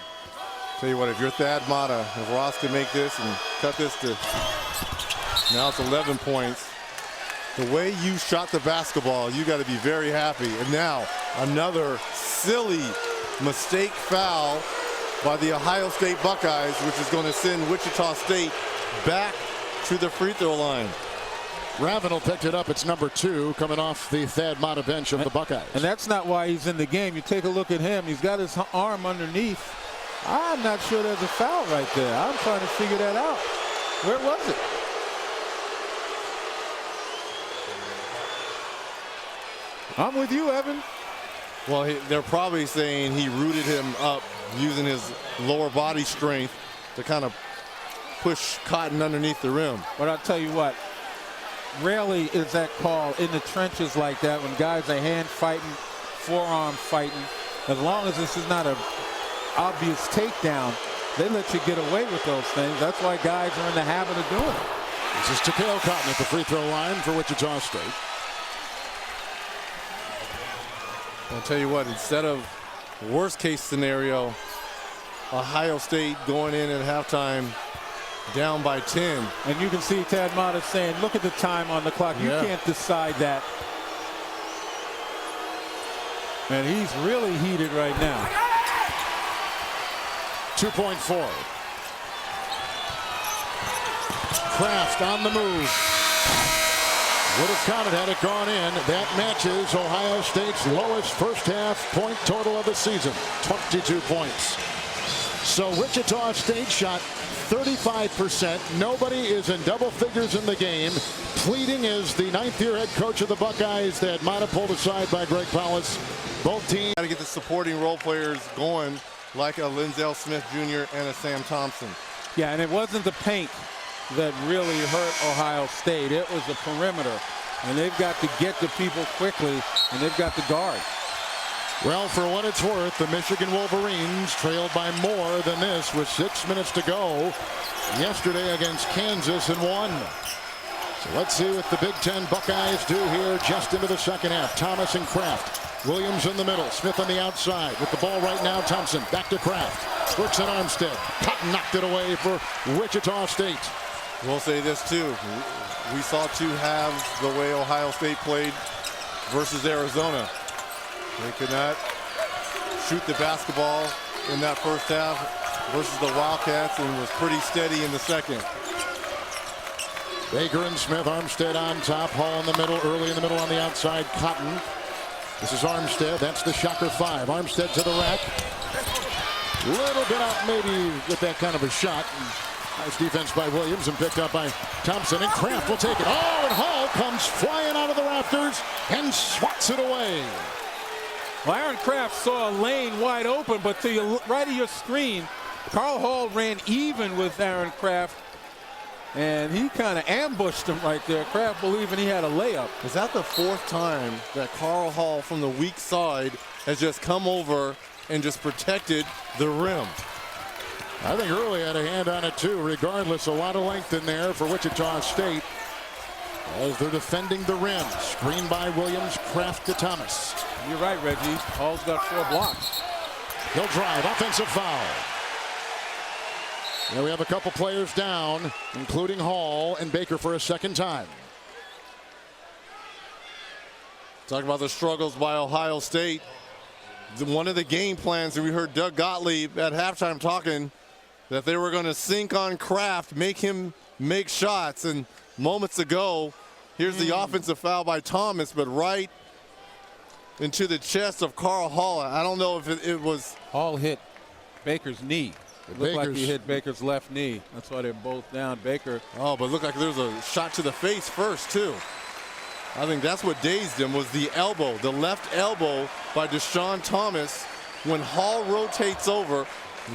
Tell you what, if you're Thad Matta, if Ross can make this and cut this to now it's 11 points. The way you shot the basketball, you got to be very happy. And now another silly mistake foul by the Ohio State Buckeyes, which is going to send Wichita State back to the free throw line. Ravenel picked it up. It's number 2 coming off the Thad Matta bench of the Buckeyes. And that's not why he's in the game. You take a look at him. He's got his arm underneath. I'm not sure there's a foul right there. I'm trying to figure that out. Where was it? I'm with you, Evan. Well, they're probably saying he rooted him up using his lower body strength to kind of push Cotton underneath the rim. But I'll tell you what, rarely is that call in the trenches like that when guys are hand fighting, forearm fighting. As long as this is not an obvious takedown, they let you get away with those things. That's why guys are in the habit of doing it. This is Takeo Cotton at the free throw line for Wichita State. I'll tell you what, instead of worst case scenario, Ohio State going in at halftime down by 10. And you can see Thad Matta saying, look at the time on the clock. You can't decide that. And he's really heated right now. 2.4. Kraft on the move. Would have counted had it gone in. That matches Ohio State's lowest first half point total of the season, 22 points. So Wichita State shot 35%. Nobody is in double figures in the game. Leading is the 9th-year head coach of the Buckeyes. They had Mata pulled aside by Greg Powis. Both teams got to get the supporting role players going, like a Linzel Smith Jr. and a Sam Thompson. Yeah, and it wasn't the paint that really hurt Ohio State. It was the perimeter. And they've got to get to people quickly, and they've got the guard. Well, for what it's worth, the Michigan Wolverines trailed by more than this with 6 minutes to go yesterday against Kansas and won. So let's see what the Big Ten Buckeyes do here just into the second half. Thomas and Kraft. Williams in the middle. Smith on the outside. With the ball right now, Thompson back to Kraft. Works on Armstead. Cotton knocked it away for Wichita State. We'll say this too. We saw two halves the way Ohio State played versus Arizona. They could not shoot the basketball in that first half versus the Wildcats, and was pretty steady in the second. Baker and Smith. Armstead on top. Hall in the middle. Early in the middle on the outside. Cotton. This is Armstead. That's the shocker 5. Armstead to the rack. Little bit out maybe with that kind of a shot. Nice defense by Williams and picked up by Thompson, and Kraft will take it. Oh, and Hall comes flying out of the rafters and swats it away. Well, Aaron Kraft saw a lane wide open, but to your right of your screen, Carl Hall ran even with Aaron Kraft, and he kind of ambushed him right there. Kraft believing he had a layup. Is that the 4th time that Carl Hall from the weak side has just come over and just protected the rim? I think Early had a hand on it too. Regardless, a lot of length in there for Wichita State as they're defending the rim. Screen by Williams. Kraft to Thomas. You're right, Reggie. Hall's got 4 blocks. He'll drive. Offensive foul. And we have a couple players down, including Hall and Baker for a second time. Talk about the struggles by Ohio State. One of the game plans that we heard Doug Gottlieb at halftime talking that they were going to sink on Kraft, make him make shots. And moments ago, here's the offensive foul by Thomas, but right into the chest of Carl Hall. I don't know if it was. Hall hit Baker's knee. It looked like he hit Baker's left knee. That's why they're both down. Baker. Oh, but it looked like there was a shot to the face first, too. I think that's what dazed him, was the elbow, the left elbow by Deshaun Thomas. When Hall rotates over,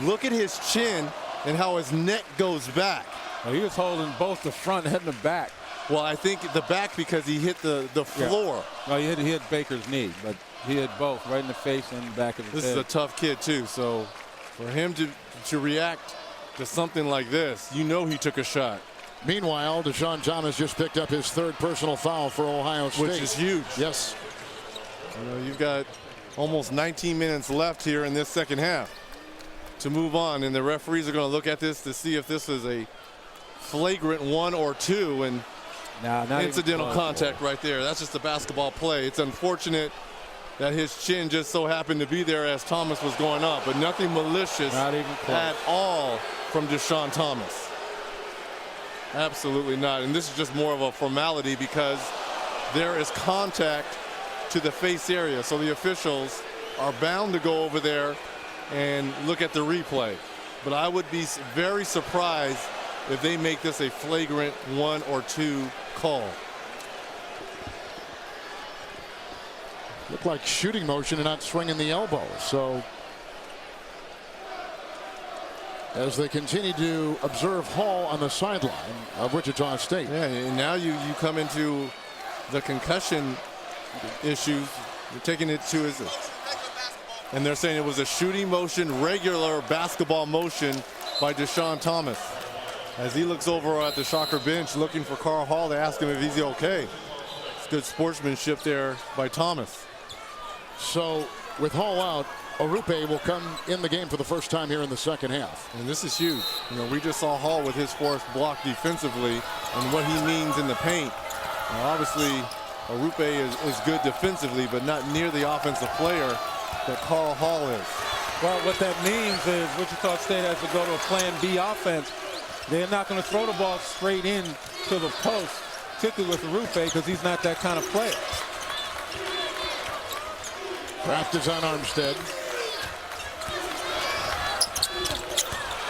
look at his chin and how his neck goes back. Well, he was holding both the front and the back. Well, I think the back because he hit the floor. Yeah. Well, he hit Baker's knee, but he hit both, right in the face and the back of his head. This is a tough kid, too. So for him to react to something like this, you know he took a shot. Meanwhile, Deshaun Thomas just picked up his 3rd personal foul for Ohio State. Which is huge. Yes. You know, you've got almost 19 minutes left here in this second half to move on, and the referees are going to look at this to see if this is a flagrant 1 or 2, and incidental contact right there. That's just a basketball play. It's unfortunate that his chin just so happened to be there as Thomas was going up, but nothing malicious at all from Deshaun Thomas. Absolutely not. And this is just more of a formality because there is contact to the face area. So the officials are bound to go over there and look at the replay. But I would be very surprised if they make this a flagrant 1 or 2 call. Looked like shooting motion and not swinging the elbow. So as they continue to observe Hall on the sideline of Wichita State. Yeah, and now you come into the concussion issues. You're taking it to and they're saying it was a shooting motion, regular basketball motion by Deshaun Thomas. As he looks over at the Shocker bench looking for Carl Hall to ask him if he's okay. It's good sportsmanship there by Thomas. So with Hall out, Arupe will come in the game for the first time here in the second half. And this is huge. You know, we just saw Hall with his 4th block defensively and what he means in the paint. Now, obviously, Arupe is good defensively, but not near the offensive player that Carl Hall is. Well, what that means is Wichita State has to go to a plan B offense. They're not going to throw the ball straight in to the post, particularly with Arupe, because he's not that kind of player. Kraft is on Armstead.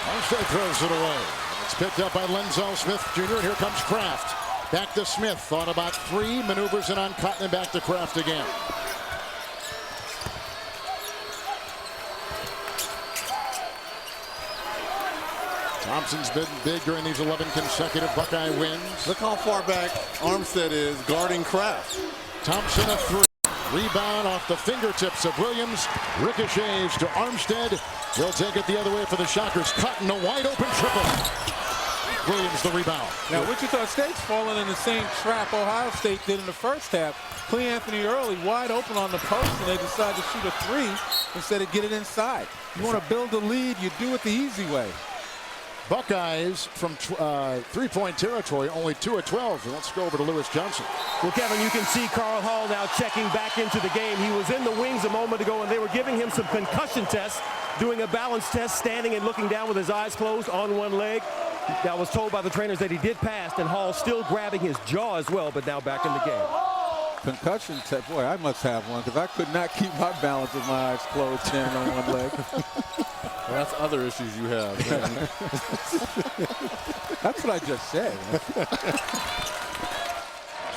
Armstead throws it away. It's picked up by Lenzel Smith Jr. And here comes Kraft. Back to Smith. Thought about 3, maneuvers it on Cotton, and back to Kraft again. Thompson's been big during these 11 consecutive Buckeye wins. Look how far back Armstead is guarding Kraft. Thompson a 3. Rebound off the fingertips of Williams. Ricochets to Armstead. He'll take it the other way for the Shockers. Cotton, a wide open triple. Williams the rebound. Now Wichita State's fallen in the same trap Ohio State did in the first half. Cle Anthony early, wide open on the post, and they decide to shoot a 3 instead of get it inside. You want to build a lead, you do it the easy way. Buckeyes from three-point territory, only 2 of 12. And let's go over to Lewis Johnson. Well, Kevin, you can see Carl Hall now checking back into the game. He was in the wings a moment ago, and they were giving him some concussion tests, doing a balance test, standing and looking down with his eyes closed on one leg. I was told by the trainers that he did pass, and Hall still grabbing his jaw as well, but now back in the game. Concussion test. Boy, I must have one because I could not keep my balance with my eyes closed standing on one leg. Well, that's other issues you have. That's what I just said.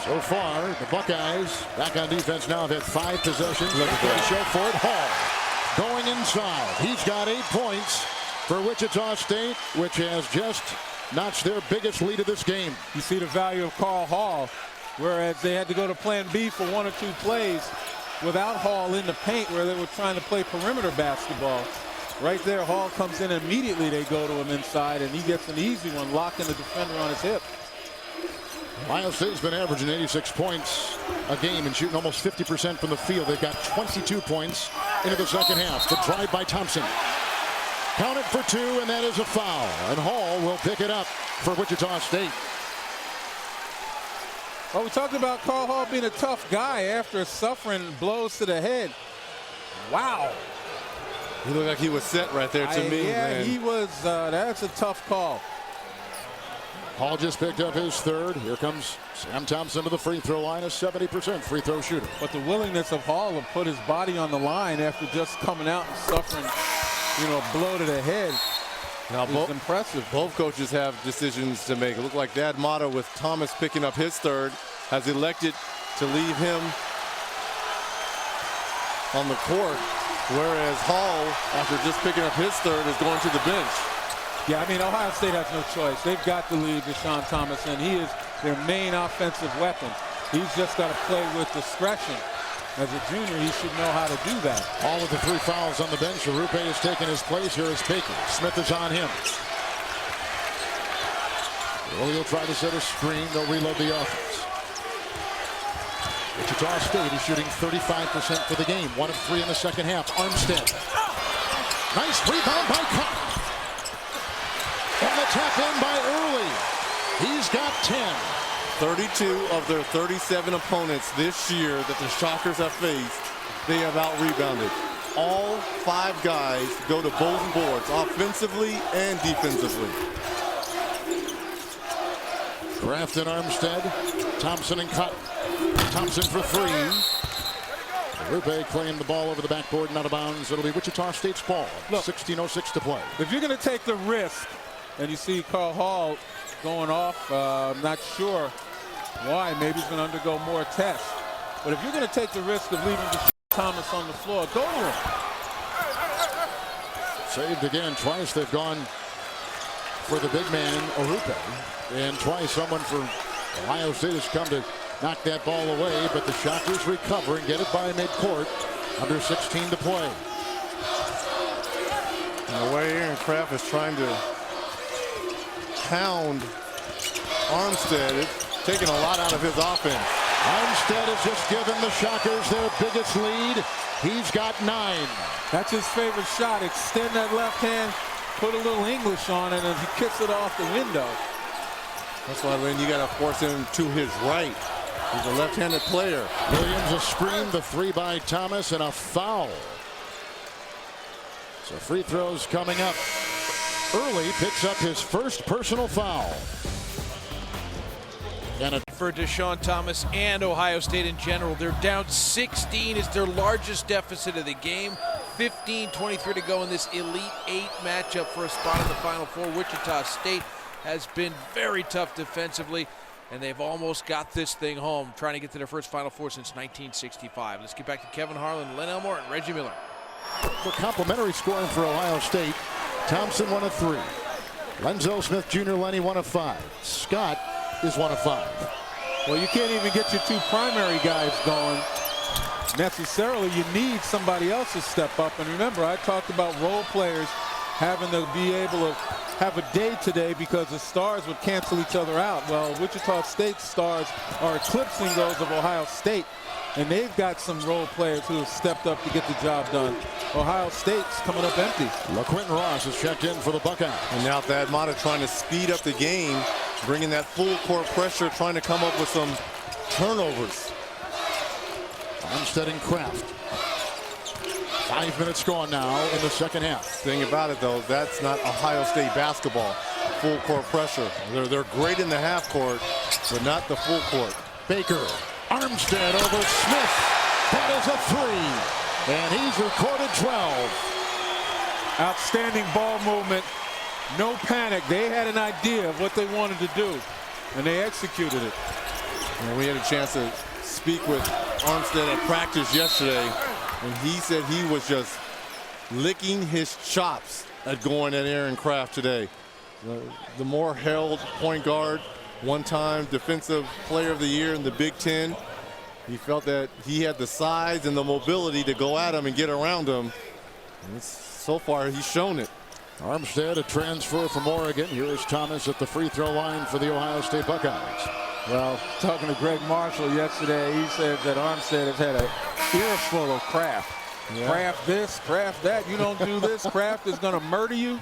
So far, the Buckeyes back on defense now have had 5 possessions. Look at that. Show for it. Hall going inside. He's got 8 points for Wichita State, which has just notched their biggest lead of this game. You see the value of Carl Hall, whereas they had to go to plan B for 1 or 2 plays without Hall in the paint where they were trying to play perimeter basketball. Right there, Hall comes in immediately. They go to him inside, and he gets an easy one, locking the defender on his hip. Ohio State's been averaging 86 points a game and shooting almost 50% from the field. They've got 22 points into the second half. The drive by Thompson. Counted for 2, and that is a foul. And Hall will pick it up for Wichita State. Well, we talked about Carl Hall being a tough guy after suffering blows to the head. Wow. He looked like he was set right there to me. Yeah, man. he was. That's a tough call. Hall just picked up his 3rd. Here comes Sam Thompson to the free throw line, a 70% free throw shooter. But the willingness of Hall to put his body on the line after just coming out and suffering, a blow to the head Now, is impressive. Both coaches have decisions to make. It looked like Dad Mata, with Thomas picking up his 3rd, has elected to leave him on the court, whereas Hall, after just picking up his 3rd, is going to the bench. Yeah, I mean, Ohio State has no choice. They've got to leave Deshaun Thomas, and he is their main offensive weapon. He's just got to play with discretion. As a junior, he should know how to do that. All of the 3 fouls on the bench. Arupe has taken his place. Here is Baker. Smith is on him. Well, he'll try to set a screen. They'll reload the offense. Wichita State is shooting 35% for the game. 1 of 3 in the second half. Armstead. Nice rebound by Cotton. And the tap in by Early. He's got 10. 32 of their 37 opponents this year that the Shockers have faced, they have out-rebounded. All 5 guys go to both boards, offensively and defensively. Kraft and Armstead. Thompson and Cotton. Thompson for 3. Arupe claimed the ball over the backboard and out of bounds. It'll be Wichita State's ball. 16:06 to play. If you're going to take the risk, and you see Carl Hall going off, I'm not sure why. Maybe he's going to undergo more tests. But if you're going to take the risk of leaving Deshaun Thomas on the floor, go to him. Saved again twice. They've gone for the big man, Arupe. And twice someone from Ohio State has come to knock that ball away. But the Shockers recover and get it by midcourt. Under 16 to play. And the way Aaron Kraft is trying to pound Armstead, it's taking a lot out of his offense. Armstead has just given the Shockers their biggest lead. He's got 9. That's his favorite shot. Extend that left hand, put a little English on it, and he kicks it off the window. That's why, Lynn, you got to force him to his right. He's a left-handed player. Williams a screen, the 3 by Thomas, and a foul. So free throws coming up. Early picks up his first personal foul. And for Deshaun Thomas and Ohio State in general, they're down 16. Is their largest deficit of the game. 15-23 to go in this Elite 8 matchup for a spot in the Final Four. Wichita State has been very tough defensively, and they've almost got this thing home, trying to get to their first Final Four since 1965. Let's get back to Kevin Harlan, Len Elmore, and Reggie Miller. For complimentary scoring for Ohio State, Thompson 1 of 3. Lenzel Smith Jr. Lenny 1 of 5. Scott is 1 of 5. Well, you can't even get your two primary guys going necessarily. You need somebody else to step up. And remember, I talked about role players having to be able to have a day today because the stars would cancel each other out. Well, Wichita State's stars are eclipsing those of Ohio State, and they've got some role players who have stepped up to get the job done. Ohio State's coming up empty. LaQuinton Ross is checked in for the Buckeyes. And now Thad Matta trying to speed up the game, bringing that full court pressure, trying to come up with some turnovers. Armstead and Kraft. 5 minutes gone now in the second half. Thing about it, though, that's not Ohio State basketball. Full court pressure. They're great in the half court, but not the full court. Baker, Armstead over Smith. That is a 3, and he's recorded 12. Outstanding ball movement. No panic. They had an idea of what they wanted to do, and they executed it. And we had a chance to speak with Armstead at practice yesterday, and he said he was just licking his chops at going at Aaron Kraft today. The more held point guard, one-time defensive player of the year in the Big Ten. He felt that he had the size and the mobility to go at him and get around him. And so far, he's shown it. Armstead, a transfer from Oregon. Here is Thomas at the free throw line for the Ohio State Buckeyes. Well, talking to Greg Marshall yesterday, he said that Armstead has had an earful of Kraft. Yeah. Kraft this, Kraft that. You don't do this, Kraft is going to murder you.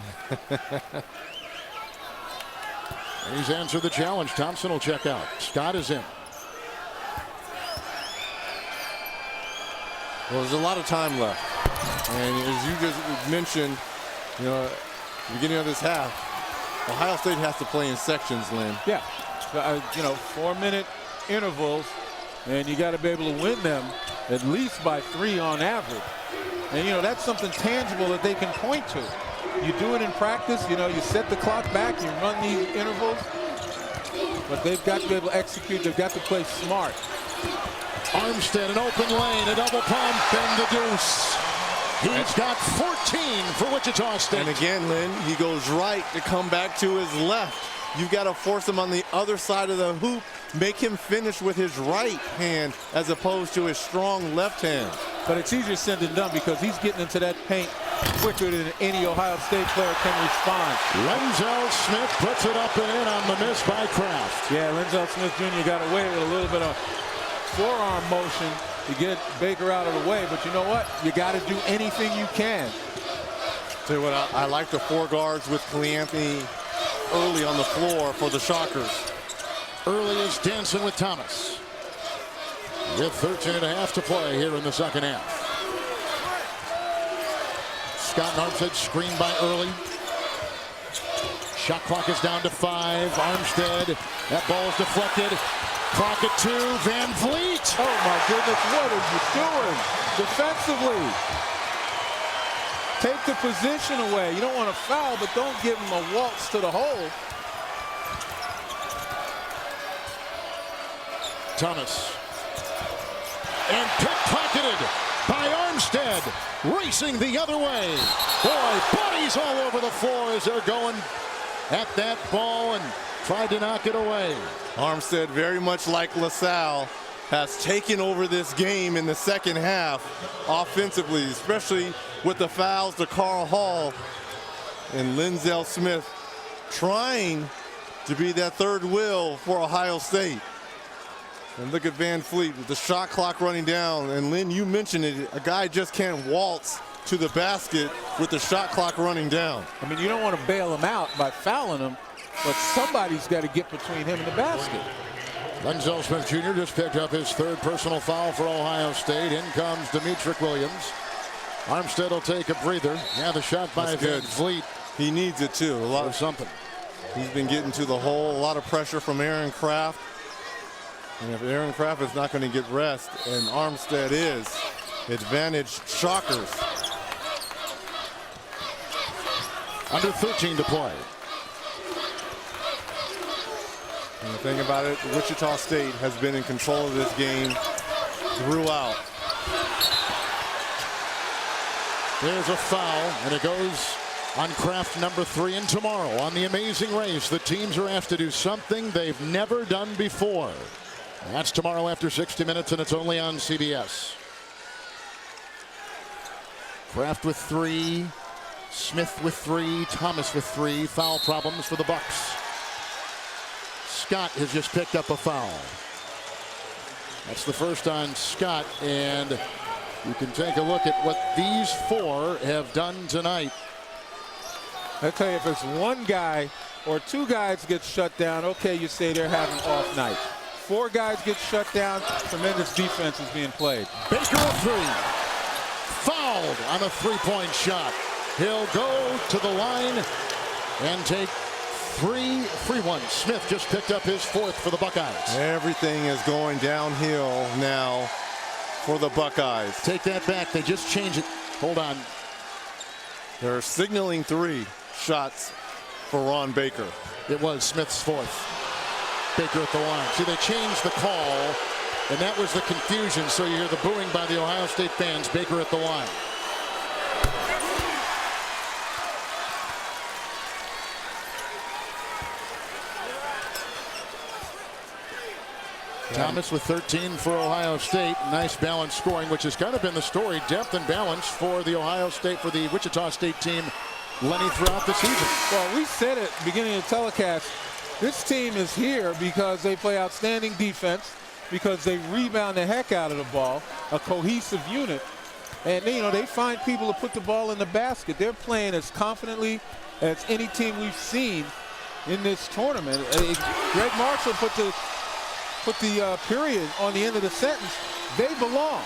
He's answered the challenge. Thompson will check out. Scott is in. Well, there's a lot of time left. And as you just mentioned, you know, at the beginning of this half, Ohio State has to play in sections, Lynn. Yeah. You know, 4-minute intervals, and you got to be able to win them at least by 3 on average. And, you know, that's something tangible that they can point to. You do it in practice, you know, you set the clock back, you run these intervals, but they've got to be able to execute. They've got to play smart. Armstead, an open lane, a double pump, and the deuce. He's got 14 for Wichita State. And again, Lynn, he goes right to come back to his left. You've got to force him on the other side of the hoop, make him finish with his right hand as opposed to his strong left hand. But it's easier said than done because he's getting into that paint quicker than any Ohio State player can respond. Lenzel Smith puts it up and in on the miss by Kraft. Yeah, Lenzel Smith Jr. got away with a little bit of forearm motion to get Baker out of the way. But you know what? You got to do anything you can. Tell you what, I like the 4 guards with Cleanthony early on the floor for the Shockers. Early is dancing with Thomas. With 13.5 to play here in the second half. Scott and Armstead screened by Early. Shot clock is down to 5. Armstead, that ball is deflected. Clock at 2. Van Vliet. Oh my goodness, what are you doing defensively? Take the position away. You don't want to foul, but don't give him a waltz to the hole. Thomas. And pickpocketed by Armstead. Racing the other way. Boy, bodies all over the floor as they're going at that ball and tried to knock it away. Armstead, very much like LaSalle, has taken over this game in the second half offensively, especially with the fouls to Carl Hall and Lenzel Smith trying to be that third wheel for Ohio State. And look at Van Vliet with the shot clock running down. And Lynn, you mentioned it, a guy just can't waltz to the basket with the shot clock running down. I mean, you don't want to bail him out by fouling him, but somebody's got to get between him and the basket. Lenzel Smith Jr. just picked up his 3rd personal foul for Ohio State. In comes Demetric Williams. Armstead will take a breather. Yeah, the shot by Van Vliet. He needs it too. A lot of something. He's been getting to the hole. A lot of pressure from Aaron Kraft. And if Aaron Kraft is not going to get rest, and Armstead is, advantage Shockers. Under 13 to play. And the thing about it, Wichita State has been in control of this game throughout. There's a foul, and it goes on Kraft number 3. And tomorrow on the Amazing Race, the teams are asked to do something they've never done before. And that's tomorrow after 60 minutes, and it's only on CBS. Kraft with 3, Smith with 3, Thomas with 3. Foul problems for the Bucks. Scott has just picked up a foul. That's the first on Scott, and you can take a look at what these 4 have done tonight. I tell you, if it's one guy or 2 guys get shut down, okay, you say they're having off night. 4 guys get shut down, tremendous defense is being played. Baker a 3. Fouled on a 3-point shot. He'll go to the line and take 3 free ones. Smith just picked up his 4th for the Buckeyes. Everything is going downhill now for the Buckeyes. Take that back. They just changed it. Hold on. They're signaling 3 shots for Ron Baker. It was Smith's 4th. Baker at the line. See, they changed the call, and that was the confusion. So you hear the booing by the Ohio State fans. Baker at the line. Thomas with 13 for Ohio State. Nice balanced scoring, which has kind of been the story. Depth and balance for the Wichita State team, Lenny, throughout the season. Well, we said it beginning of the telecast. This team is here because they play outstanding defense, because they rebound the heck out of the ball, a cohesive unit. And, they find people to put the ball in the basket. They're playing as confidently as any team we've seen in this tournament. Greg Marshall put the period on the end of the sentence. They belong.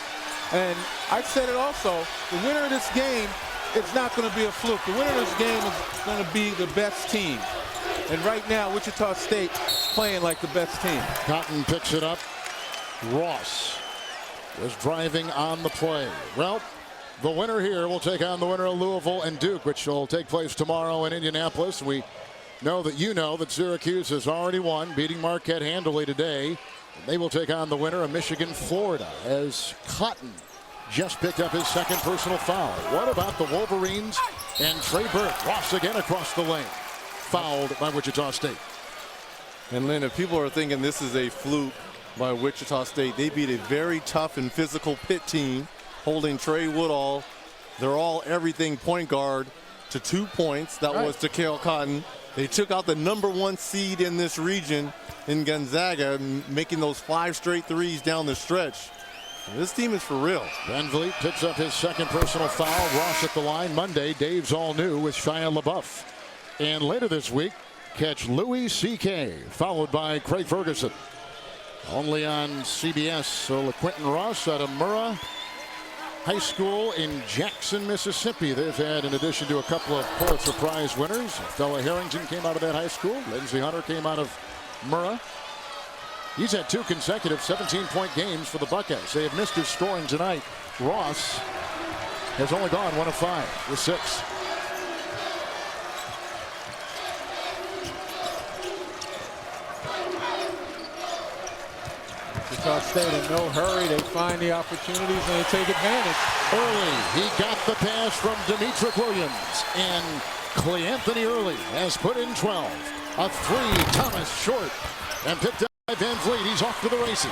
And I said it also, the winner of this game, it's not going to be a fluke. The winner of this game is going to be the best team. And right now, Wichita State playing like the best team. Cotton picks it up. Ross was driving on the play. Well, the winner here will take on the winner of Louisville and Duke, which will take place tomorrow in Indianapolis. We know that Syracuse has already won, beating Marquette handily today. They will take on the winner of Michigan, Florida, as Cotton just picked up his 2nd personal foul. What about the Wolverines and Trey Burke? Ross again across the lane. Fouled by Wichita State. And Lynn, if people are thinking this is a fluke by Wichita State, they beat a very tough and physical Pitt team, holding Trey Woodall, their all-everything point guard, to 2 points. That was to Cale Cotton. They took out the #1 seed in this region in Gonzaga, making those 5 straight threes down the stretch. This team is for real. Van Vliet picks up his 2nd personal foul. Ross at the line. Monday, Dave's all new with Shia LaBeouf. And later this week, catch Louis C.K., followed by Craig Ferguson. Only on CBS. So Quentin Ross out of Murrah High School in Jackson, Mississippi. They've had, in addition to a couple of Pulitzer Prize winners, Fella Harrington came out of that high school. Lindsey Hunter came out of Murrah. He's had 2 consecutive 17-point games for the Buckeyes. They have missed his scoring tonight. Ross has only gone 1 of 5 with 6. Wichita State in no hurry. They find the opportunities and they take advantage. Early, he got the pass from Demetric Williams, and Clay Anthony Early has put in 12. A 3, Thomas short, and picked up by Van Vliet. He's off to the races.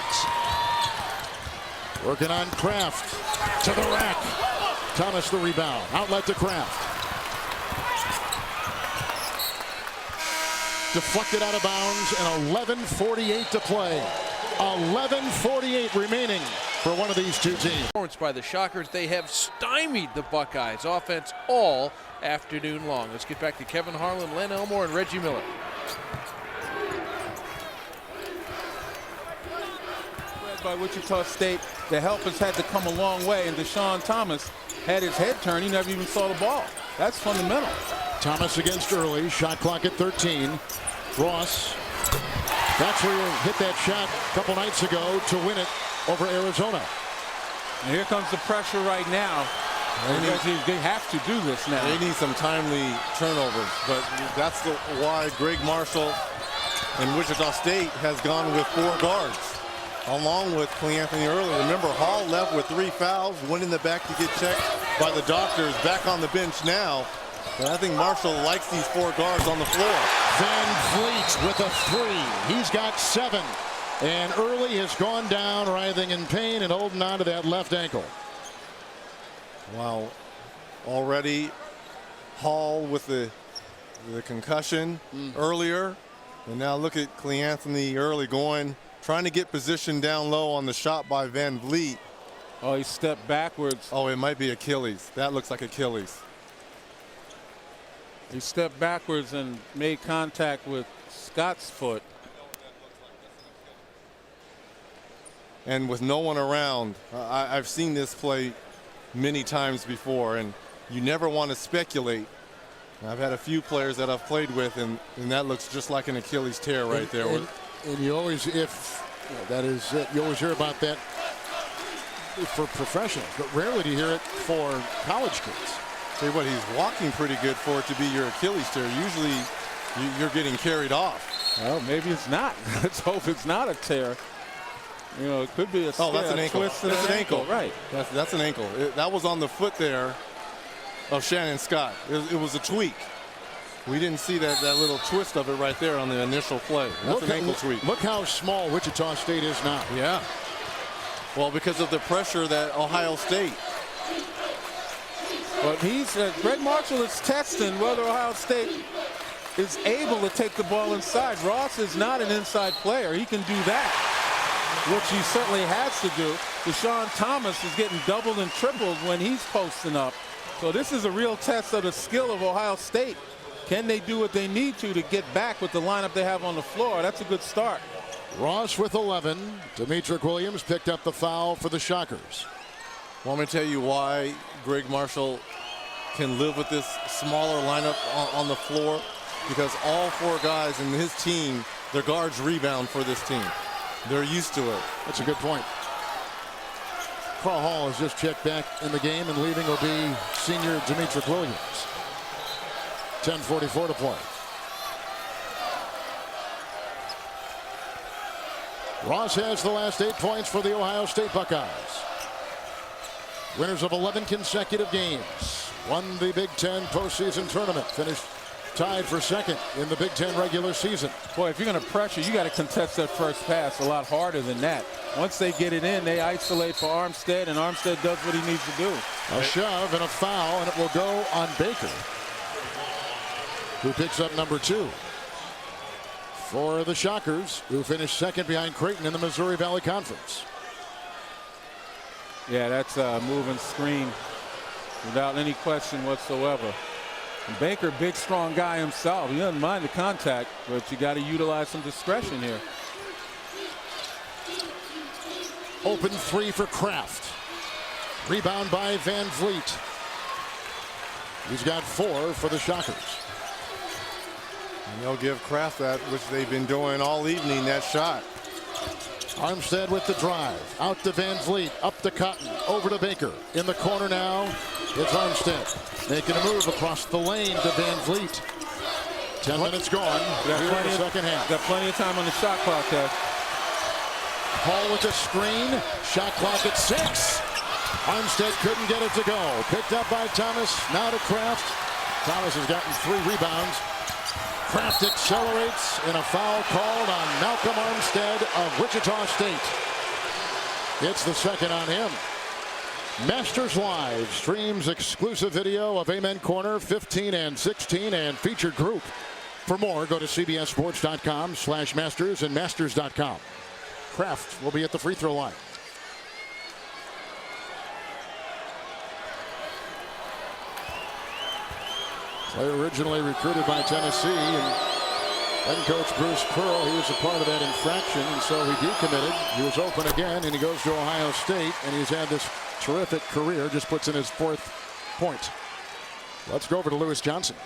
Working on Kraft to the rack. Thomas the rebound. Outlet to Kraft. Deflected out of bounds, and 11:48 to play. 11:48 remaining for one of these 2 teams. By the Shockers, they have stymied the Buckeyes offense all afternoon long. Let's get back to Kevin Harlan, Len Elmore, and Reggie Miller. By Wichita State, the help has had to come a long way, and Deshaun Thomas had his head turned. He never even saw the ball. That's fundamental. Thomas against Early. Shot clock at 13. Ross. That's where he hit that shot a couple nights ago to win it over Arizona. And here comes the pressure right now. They have to do this now. They need some timely turnovers, but that's why Greg Marshall And Wichita State has gone with 4 guards, along with Cleanthony Early. Remember, Hall left with 3 fouls, went in the back to get checked by the doctors, back on the bench now. But I think Marshall likes these 4 guards on the floor. Van Vliet with a 3. He's got 7. And Early has gone down, writhing in pain and holding on to that left ankle. Wow. Already Hall with the concussion earlier. And now look at Cleanthony Early trying to get position down low on the shot by Van Vliet. Oh, he stepped backwards. Oh, it might be Achilles. That looks like Achilles. He stepped backwards and made contact with Scott's foot. And with no one around, I've seen this play many times before, and you never want to speculate. I've had a few players that I've played with, and that looks just like an Achilles tear right there. And you always, that is it, you always hear about that for professionals, but rarely do you hear it for college kids. Tell you what, he's walking pretty good for it to be your Achilles tear. Usually you're getting carried off. Well, maybe it's not. Let's hope it's not a tear. You know, it could be a that's an ankle. twist. That's an ankle. Right. That's an ankle. That was on the foot there of Shannon Scott. It was a tweak. We didn't see that little twist of it right there on the initial play. That's an ankle tweak. Look how small Wichita State is now. Yeah. Well, because of the pressure that Ohio State. But Greg Marshall is testing whether Ohio State is able to take the ball inside. Ross is not an inside player. He can do that, which he certainly has to do. Deshaun Thomas is getting doubled and tripled when he's posting up. So this is a real test of the skill of Ohio State. Can they do what they need to get back with the lineup they have on the floor? That's a good start. Ross with 11. Demetric Williams picked up the foul for the Shockers. Well, I'm going to tell you why Greg Marshall can live with this smaller lineup on the floor, because all 4 guys in his team, their guards rebound for this team. They're used to it. That's a good point. Carl Hall has just checked back in the game, and leaving will be senior Demetric Williams. 10:44 to play. Ross has the last 8 points for the Ohio State Buckeyes. Winners of 11 consecutive games. Won the Big Ten postseason tournament. Finished tied for second in the Big Ten regular season. Boy, if you're going to pressure, you got to contest that first pass a lot harder than that. Once they get it in, they isolate for Armstead, and Armstead does what he needs to do. A shove and a foul, and it will go on Baker, who picks up number 2. For the Shockers, who finished second behind Creighton in the Missouri Valley Conference. Yeah, that's a moving screen without any question whatsoever. And Baker, big, strong guy himself. He doesn't mind the contact, but you got to utilize some discretion here. Open 3 for Kraft. Rebound by Van Vliet. He's got 4 for the Shockers. And they'll give Kraft that, which they've been doing all evening, that shot. Armstead with the drive. Out to Van Vliet. Up to Cotton. Over to Baker. In the corner now. It's Armstead. Making a move across the lane to Van Vliet. 10 minutes gone. Here in the second half. Got plenty of time on the shot clock there. Hall with the screen. Shot clock at 6. Armstead couldn't get it to go. Picked up by Thomas. Now to Kraft. Thomas has gotten 3 rebounds. Kraft accelerates, and a foul called on Malcolm Armstead of Wichita State. It's the second on him. Masters Live streams exclusive video of Amen Corner 15 and 16 and featured group. For more, go to cbssports.com/masters and masters.com. Kraft will be at the free throw line. Player originally recruited by Tennessee, and then coach Bruce Pearl, he was a part of that infraction, and so he decommitted. He was open again, and he goes to Ohio State, and he's had this terrific career. Just puts in his 4th point. Let's go over to Lewis Johnson.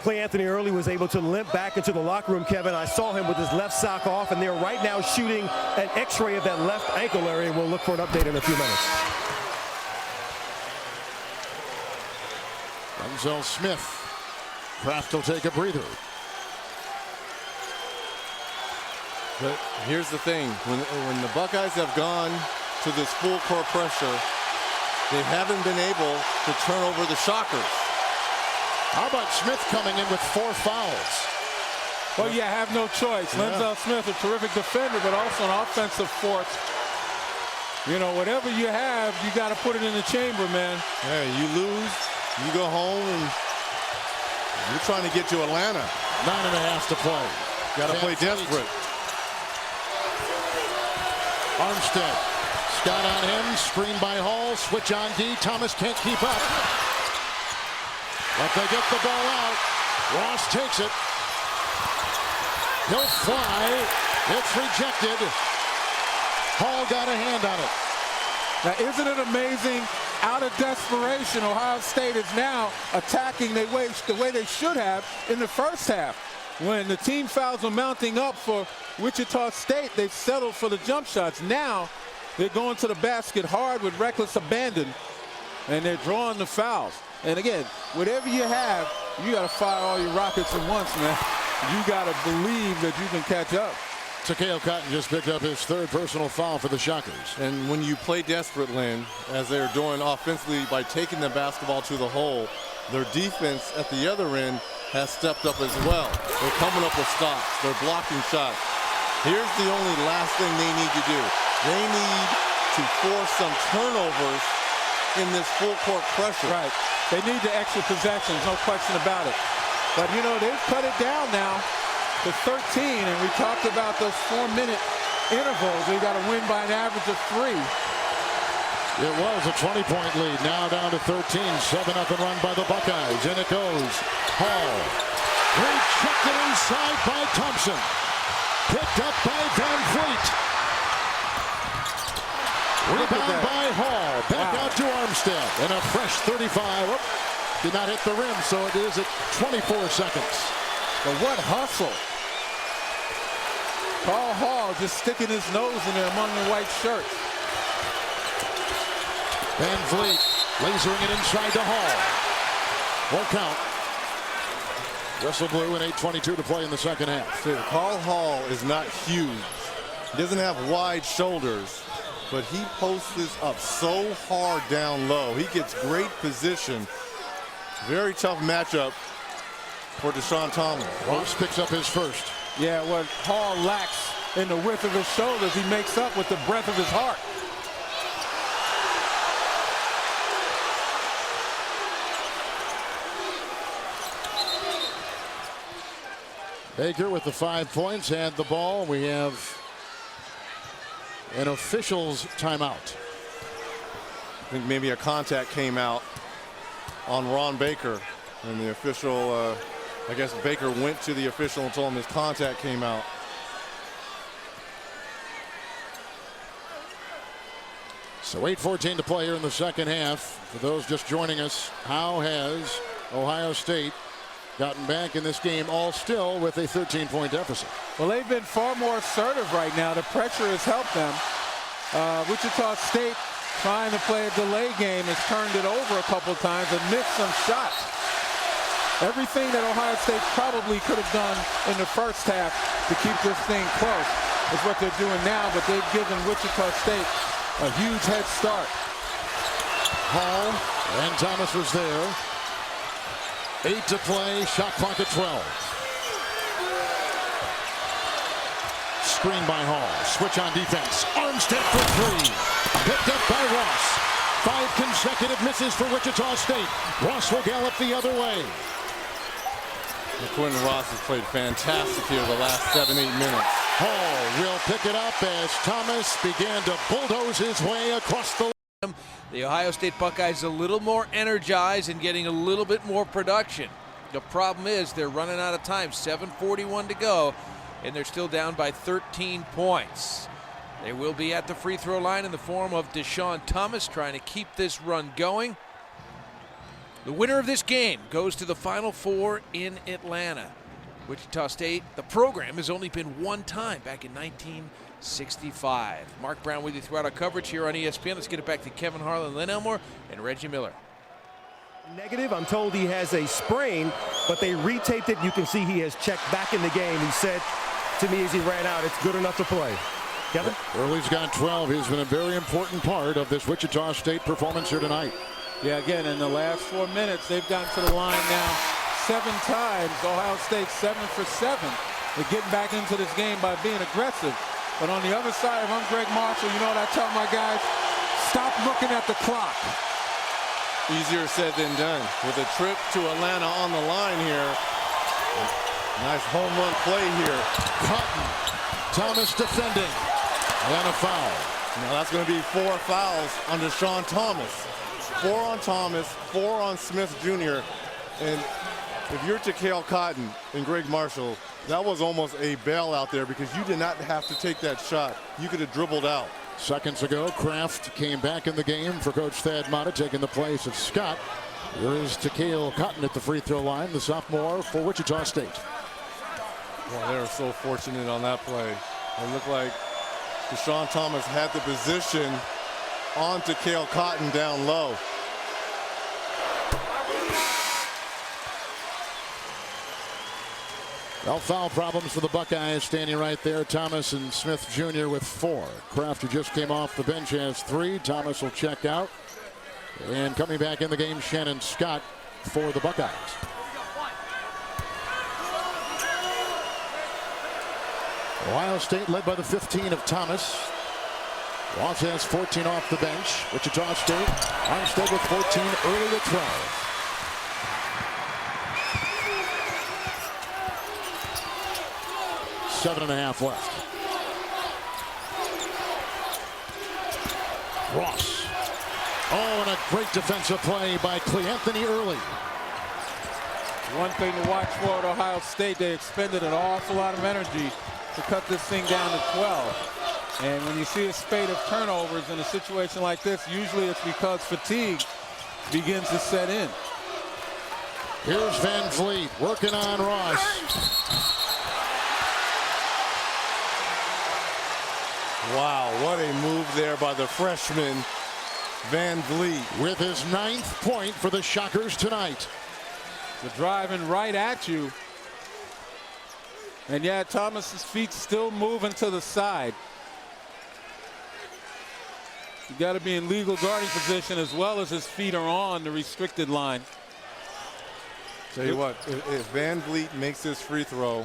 Cleanthony Early was able to limp back into the locker room, Kevin. I saw him with his left sock off, and they're right now shooting an x-ray of that left ankle area. We'll look for an update in a few minutes. Denzel Smith. Kraft will take a breather. But here's the thing, when the Buckeyes have gone to this full court pressure, they haven't been able to turn over the shockers. How about Smith coming in with 4 fouls? Well, you have no choice. Yeah. Lenzel Smith, a terrific defender, but also an offensive force. You know, whatever you have, you got to put it in the chamber, man. Yeah, you lose, you go home, and you're trying to get to Atlanta. 9.5 to play. Got to play desperate. Armstead. Scott on him. Screen by Hall. Switch on D. Thomas can't keep up. But they get the ball out. Ross takes it. He'll fly. It's rejected. Hall got a hand on it. Now, isn't it amazing? Out of desperation, Ohio State is now attacking the way they should have in the first half. When the team fouls are mounting up for Wichita State, they've settled for the jump shots. Now they're going to the basket hard with reckless abandon, and they're drawing the fouls. And again, whatever you have, you got to fire all your rockets at once, man. You got to believe that you can catch up. Takeo Cotton just picked up his 3rd personal foul for the Shockers. And when you play desperate, Lynn, as they're doing offensively by taking the basketball to the hole, their defense at the other end has stepped up as well. They're coming up with stops. They're blocking shots. Here's the only last thing they need to do. They need to force some turnovers in this full court pressure. Right. They need the extra possessions, no question about it. But, you know, they've cut it down now to 13, and we talked about those 4-minute intervals. They got to win by an average of 3. It was a 20-point lead. Now down to 13. 7-0 run by the Buckeyes. In it goes. Hall. Rejected inside by Thompson. Picked up by Van Fleet. Rebound by Hall. Back out to Armstead. And a fresh 35. Whoop. Did not hit the rim, so it is at 24 seconds. But what hustle. Paul Hall just sticking his nose in there among the white shirts. Van Vliet lasering it inside to Hall. Won't count. Whistle blew and 8:22 to play in the second half. Carl Hall is not huge. He doesn't have wide shoulders, but he posts this up so hard down low. He gets great position. Very tough matchup for Deshaun Thomas. Ross picks up his first. Yeah, what Hall lacks in the width of his shoulders, he makes up with the breadth of his heart. Baker with the 5 points had the ball. We have an official's timeout. I think maybe a contact came out on Ron Baker, and the official, I guess Baker went to the official and told him his contact came out. So 8:14 to play here in the second half. For those just joining us, how has Ohio State gotten back in this game, all still with a 13-point deficit? Well, they've been far more assertive right now. The pressure has helped them. Wichita State, trying to play a delay game, has turned it over a couple times and missed some shots. Everything that Ohio State probably could have done in the first half to keep this thing close is what they're doing now, but they've given Wichita State a huge head start. Hall and Thomas was there. 8 to play, shot clock at 12. Screen by Hall, switch on defense. Armstead for 3. Picked up by Ross. 5 consecutive misses for Wichita State. Ross will gallop the other way. Quentin Ross has played fantastic here the last 7-8 minutes. Hall will pick it up as Thomas began to bulldoze his way across the. The Ohio State Buckeyes a little more energized and getting a little bit more production. The problem is they're running out of time. 7:41 to go, and they're still down by 13 points. They will be at the free throw line in the form of Deshaun Thomas, trying to keep this run going. The winner of this game goes to the Final Four in Atlanta. Wichita State, the program has only been one time, back in 1965. Mark Brown with you throughout our coverage here on ESPN. Let's get it back to Kevin Harlan, Len Elmore, and Reggie Miller. Negative. I'm told he has a sprain, but they retaped it. You can see he has checked back in the game. He said to me as he ran out. It's good enough to play. Kevin? Early's got 12. He's been a very important part of this Wichita State performance here tonight. Yeah, again, in the last 4 minutes, they've gotten to the line now 7 times. Ohio State 7 for 7. They're getting back into this game by being aggressive. But on the other side, if I'm Greg Marshall, you know what I tell my guys? Stop looking at the clock. Easier said than done. With a trip to Atlanta on the line here. Nice home run play here. Cotton. Thomas defending. And a foul. Now that's going to be 4 fouls on Deshaun Thomas. 4 on Thomas, 4 on Smith Jr. And if you're Takale Cotton and Greg Marshall, that was almost a bailout there because you did not have to take that shot. You could have dribbled out. Seconds ago, Kraft came back in the game for Coach Thad Matta, taking the place of Scott. Here is Takale Cotton at the free throw line, the sophomore for Wichita State. Well, they were so fortunate on that play. It looked like Deshaun Thomas had the position on Takale Cotton down low. Well, foul problems for the Buckeyes standing right there. Thomas and Smith Jr. with 4. Kraft, who just came off the bench, has 3. Thomas will check out. And coming back in the game, Shannon Scott for the Buckeyes. Ohio State led by the 15 of Thomas. Ross has 14 off the bench. Wichita State, Armstead with 14, early to 12. Seven and a half left. Ross. Oh, and a great defensive play by Cleanthony early. One thing to watch for at Ohio State, they expended an awful lot of energy to cut this thing down to 12. And when you see a spate of turnovers in a situation like this, usually it's because fatigue begins to set in. Here's Van Vliet working on Ross. Wow, what a move there by the freshman, Van Vliet. With his 9th point for the Shockers tonight. The driving right at you. And yeah, Thomas's feet still moving to the side. You got to be in legal guarding position as well as his feet are on the restricted line. Tell you what, if Van Vliet makes this free throw,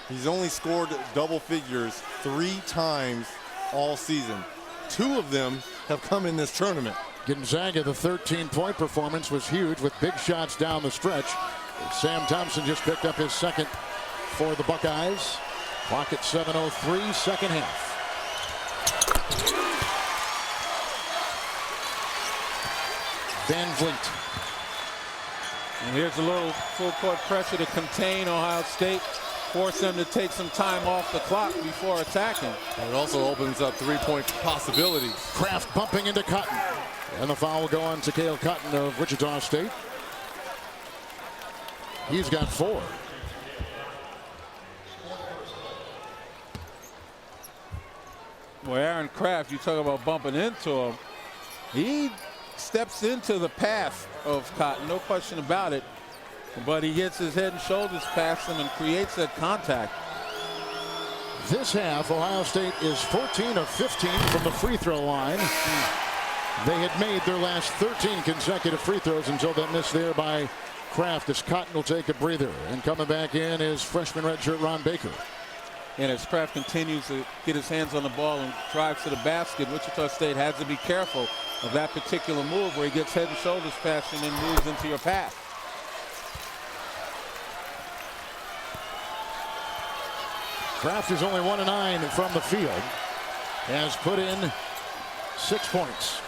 he's only scored double figures 3 times all season. 2 of them have come in this tournament. Gonzaga, the 13-point performance was huge with big shots down the stretch. Sam Thompson just picked up his 2nd for the Buckeyes. Clock at 7:03, second half. Van Vliet. And here's a little full court pressure to contain Ohio State. Force them to take some time off the clock before attacking. And it also opens up 3-point possibilities. Kraft bumping into Cotton. And the foul will go on to Takale Cotton of Wichita State. He's got 4. Well, Aaron Kraft, you talk about bumping into him. He steps into the path of Cotton, no question about it. But he gets his head and shoulders past him and creates that contact. This half, Ohio State is 14 of 15 from the free throw line. They had made their last 13 consecutive free throws until that miss there by Kraft, as Cotton will take a breather. And coming back in is freshman redshirt Ron Baker. And as Kraft continues to get his hands on the ball and drives to the basket, Wichita State has to be careful of that particular move where he gets head and shoulders past you and then moves into your path. Kraft is only 1 of 9 from the field. Has put in 6 points.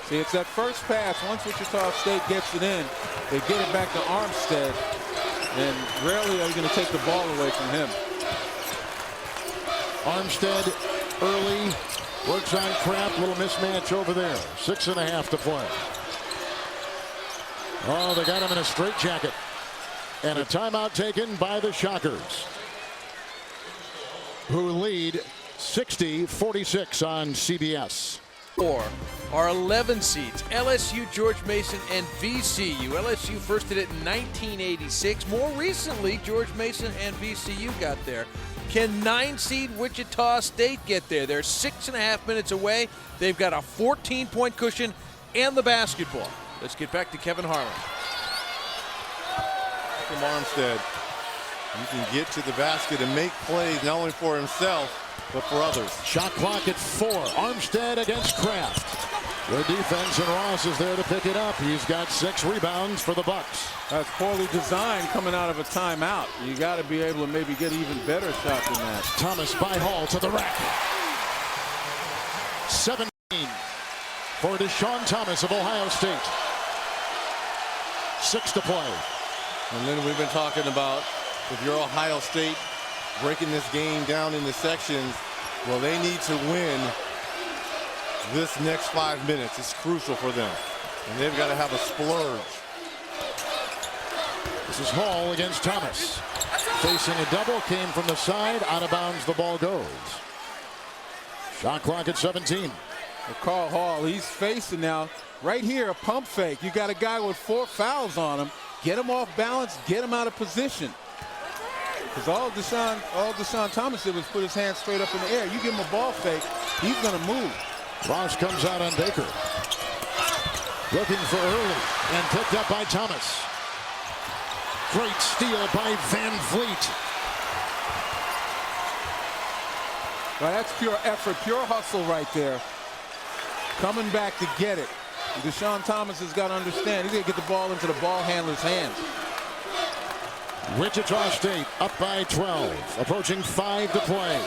See, it's that first pass. Once Wichita State gets it in, they get it back to Armstead, and rarely are you going to take the ball away from him. Armstead early, works on Kraft, little mismatch over there. 6.5 to play. Oh, they got him in a straitjacket. And a timeout taken by the Shockers, who lead 60-46 on CBS. Our 11 seeds, LSU, George Mason, and VCU. LSU first did it in 1986. More recently, George Mason and VCU got there. Can 9 seed Wichita State get there? They're 6.5 minutes away. They've got a 14-point cushion and the basketball. Let's get back to Kevin Harlan. From Armstead, you can get to the basket and make plays not only for himself, but for others. Shot clock at 4. Armstead against Kraft. Good defense, and Ross is there to pick it up. He's got 6 rebounds for the Bucks. That's poorly designed coming out of a timeout. You got to be able to maybe get even better shot than that. Thomas by Hall to the rack. 17 for Deshaun Thomas of Ohio State. 6 to play. And then we've been talking about, if you're Ohio State breaking this game down into sections, well, they need to win this next 5 minutes. It's crucial for them. And they've got to have a splurge. This is Hall against Thomas. Facing a double, came from the side, out of bounds, the ball goes. Shot clock at 17. Well, Carl Hall, he's facing now, right here, a pump fake. You got a guy with 4 fouls on him. Get him off balance, get him out of position. Because all Deshaun Thomas did was put his hands straight up in the air. You give him a ball fake, he's going to move. Ross comes out on Baker. Looking for early, and picked up by Thomas. Great steal by Van Vliet. Well, that's pure effort, pure hustle right there. Coming back to get it. Deshaun Thomas has got to understand, he's going to get the ball into the ball handler's hands. Wichita State up by 12, approaching 5 to play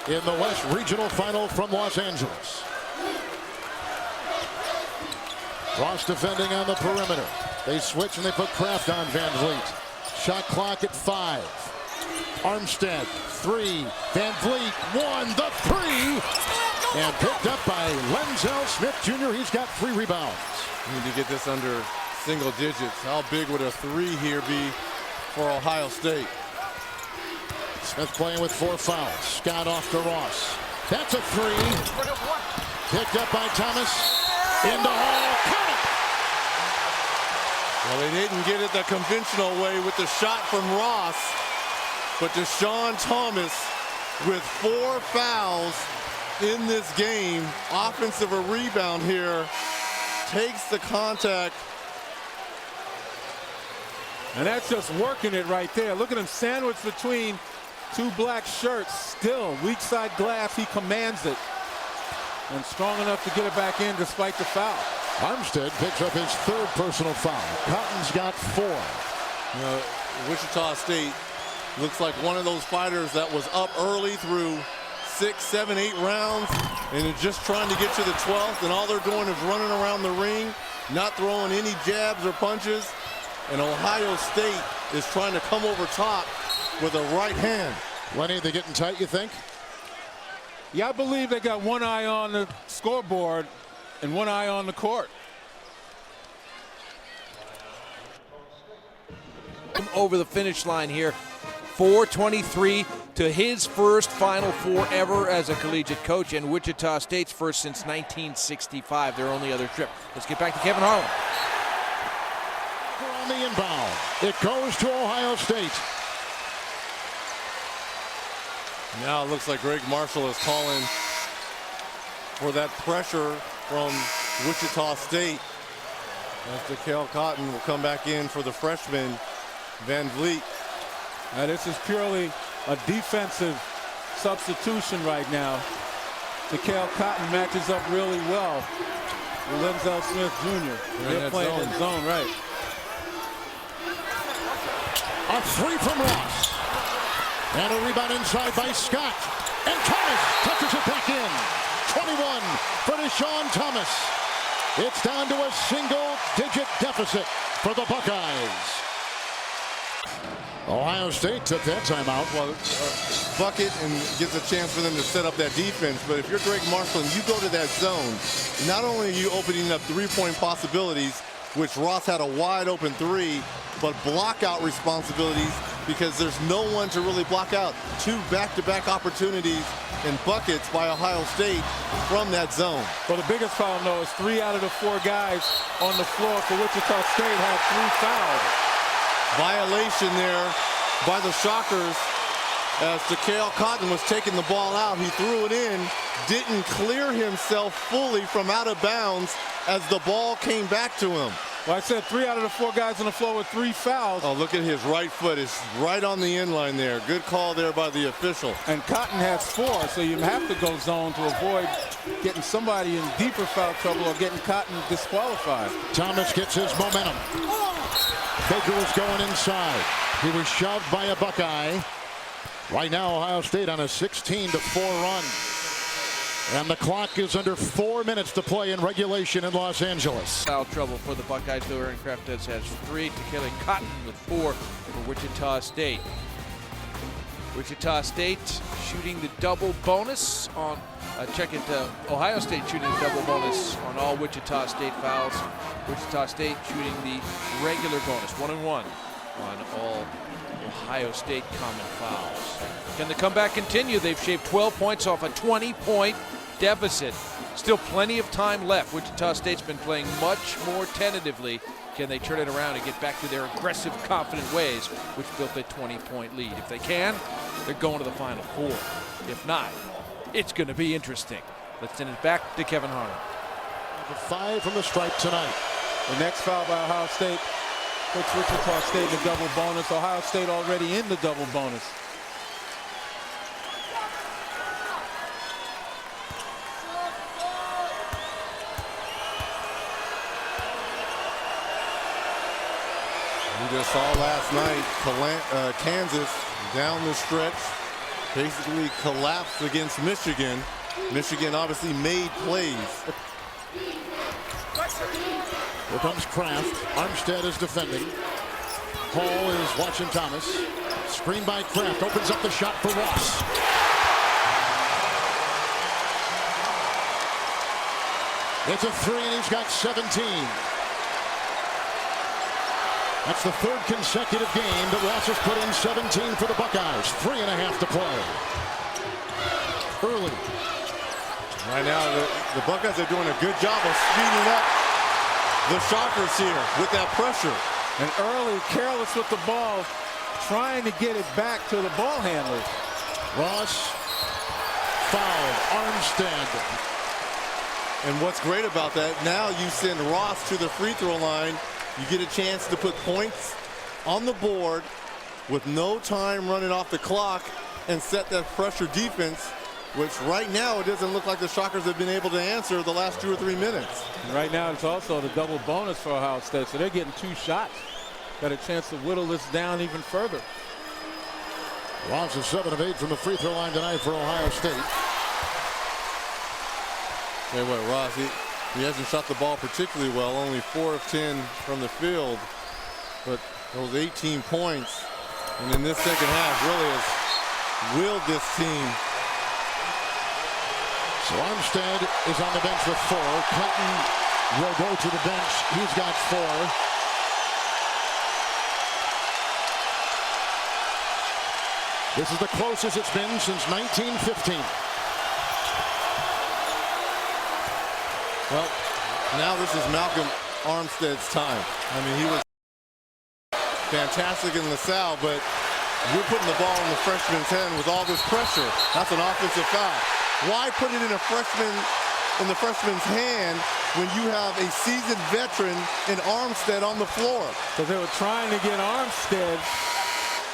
in the West Regional Final from Los Angeles. Ross defending on the perimeter. They switch and they put Kraft on Van Vliet. Shot clock at 5. Armstead, 3. Van Vliet, 1, the 3. And picked up by Lenzel Smith Jr. He's got 3 rebounds. Need to get this under single digits. How big would a 3 here be for Ohio State? Smith playing with 4 fouls. Scott off to Ross. That's a 3. Picked up by Thomas. Into Hall. Count it. Well, they didn't get it the conventional way with the shot from Ross. But Deshaun Thomas with 4 fouls in this game. Offensive a rebound here. Takes the contact. And that's just working it right there. Look at him sandwiched between 2 black shirts. Still, weak side glass, he commands it. And strong enough to get it back in despite the foul. Armstead picks up his 3rd personal foul. Cotton's got 4. You know, Wichita State looks like one of those fighters that was up early through 6, 7, 8 rounds and is just trying to get to the 12th, and all they're doing is running around the ring, not throwing any jabs or punches. And Ohio State is trying to come over top with a right hand. Lenny, they getting tight, you think? Yeah, I believe they got one eye on the scoreboard and one eye on the court. Over the finish line here. 4:23 to his first Final Four ever as a collegiate coach, and Wichita State's first since 1965, their only other trip. Let's get back to Kevin Harlan. On the inbound, it goes to Ohio State. Now it looks like Greg Marshall is calling for that pressure from Wichita State. As DeKale Cotton will come back in for the freshman, Van Vliet. Now this is purely a defensive substitution right now. DeKale Cotton matches up really well with Lenzel Smith Jr. They're playing in zone, right. A 3 from Ross. And a rebound inside by Scott. And Thomas touches it back in. 21 for Deshaun Thomas. It's down to a single-digit deficit for the Buckeyes. Ohio State took that timeout. Well, bucket and gives a chance for them to set up that defense. But if you're Greg Marshall and you go to that zone, not only are you opening up 3-point possibilities, which Ross had a wide open 3, but block out responsibilities because there's no one to really block out. 2 back-to-back opportunities and buckets by Ohio State from that zone. Well, the biggest problem, though, is 3 out of the 4 guys on the floor for Wichita State have 3 fouls. Violation there by the Shockers as Takale Cotton was taking the ball out. He threw it in, didn't clear himself fully from out of bounds as the ball came back to him. Well, I said 3 out of the 4 guys on the floor with 3 fouls. Oh, look at his right foot. It's right on the end line there. Good call there by the official. And Cotton has 4, so you have to go zone to avoid getting somebody in deeper foul trouble or getting Cotton disqualified. Thomas gets his momentum. Baker was going inside. He was shoved by a Buckeye. Right now, Ohio State on a 16-4 run. And the clock is under 4 minutes to play in regulation in Los Angeles. Foul trouble for the Buckeyes, though. Aaron Kraftez has 3. Takale Cotton with 4 for Wichita State. Wichita State shooting the double bonus on, Ohio State shooting the double bonus on all Wichita State fouls. Wichita State shooting the regular bonus, 1-1 on all Ohio State common fouls. Can the comeback continue? They've shaved 12 points off a 20-point deficit. Still plenty of time left. Wichita State's been playing much more tentatively. Can they turn it around and get back to their aggressive, confident ways, which built a 20-point lead? If they can, they're going to the Final Four. If not, it's going to be interesting. Let's send it back to Kevin Harlan. 5 from the stripe tonight. The next foul by Ohio State puts Wichita State in the double bonus. Ohio State already in the double bonus. We just saw last night Kansas down the stretch basically collapsed against Michigan. Michigan obviously made plays. Here comes Kraft. Armstead is defending. Hall is watching Thomas. Screen by Kraft. Opens up the shot for Ross. It's a 3 and he's got 17. That's the 3rd consecutive game that Ross has put in 17 for the Buckeyes. 3.5 to play. Early. Right now, the Buckeyes are doing a good job of speeding up the Shockers here with that pressure. And early, careless with the ball, trying to get it back to the ball handlers. Ross fouled. Armstead. And what's great about that, now you send Ross to the free throw line. You get a chance to put points on the board with no time running off the clock and set that pressure defense, which right now it doesn't look like the Shockers have been able to answer the last 2 or 3 minutes. And right now it's also the double bonus for Ohio State, so they're getting 2 shots. Got a chance to whittle this down even further. Ross is 7 of 8 from the free throw line tonight for Ohio State. Tell you what, Ross, he hasn't shot the ball particularly well, only 4 of 10 from the field, but those 18 points, and in this second half really has willed this team. So Armstead is on the bench with 4. Clinton will go to the bench. He's got 4. This is the closest it's been since 1915. Well, now this is Malcolm Armstead's time. I mean, he was fantastic in LaSalle, but you're putting the ball in the freshman's hand with all this pressure. That's an offensive foul. Why put it in the freshman's hand when you have a seasoned veteran in Armstead on the floor? Because they were trying to get Armstead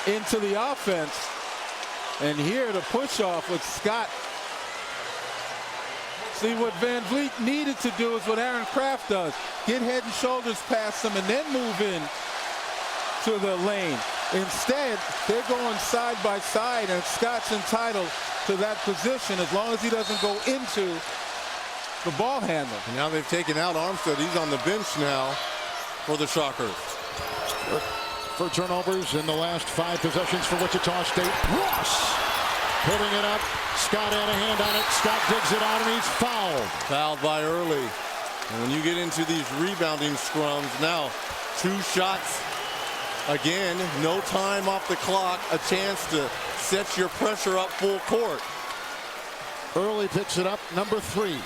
into the offense. And here the push off with Scott. See, what Van Vliet needed to do is what Aaron Kraft does. Get head and shoulders past them and then move in to the lane. Instead, they're going side by side, and Scott's entitled to that position as long as he doesn't go into the ball handler. And now they've taken out Armstead. He's on the bench now for the Shockers. For turnovers in the last 5 possessions for Wichita State. Ross putting it up. Scott had a hand on it. Scott digs it out, and he's fouled. Fouled by Early. And when you get into these rebounding scrums, now 2 shots Again, no time off the clock, a chance to set your pressure up full court. Early picks it up, number 3.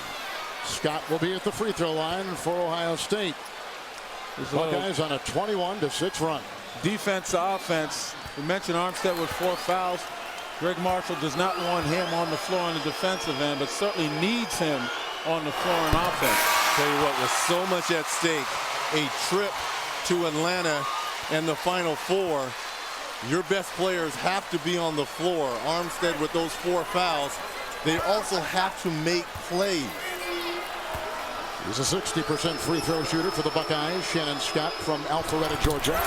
Scott will be at the free throw line for Ohio State. Buckeyes on a 21-6 run. Defense to offense. We mentioned Armstead with 4 fouls. Greg Marshall does not want him on the floor on the defensive end, but certainly needs him on the floor in offense. Tell you what, with so much at stake, a trip to Atlanta and the Final Four, your best players have to be on the floor. Armstead with those 4 fouls, they also have to make plays. He's a 60% free throw shooter for the Buckeyes. Shannon Scott from Alpharetta, Georgia.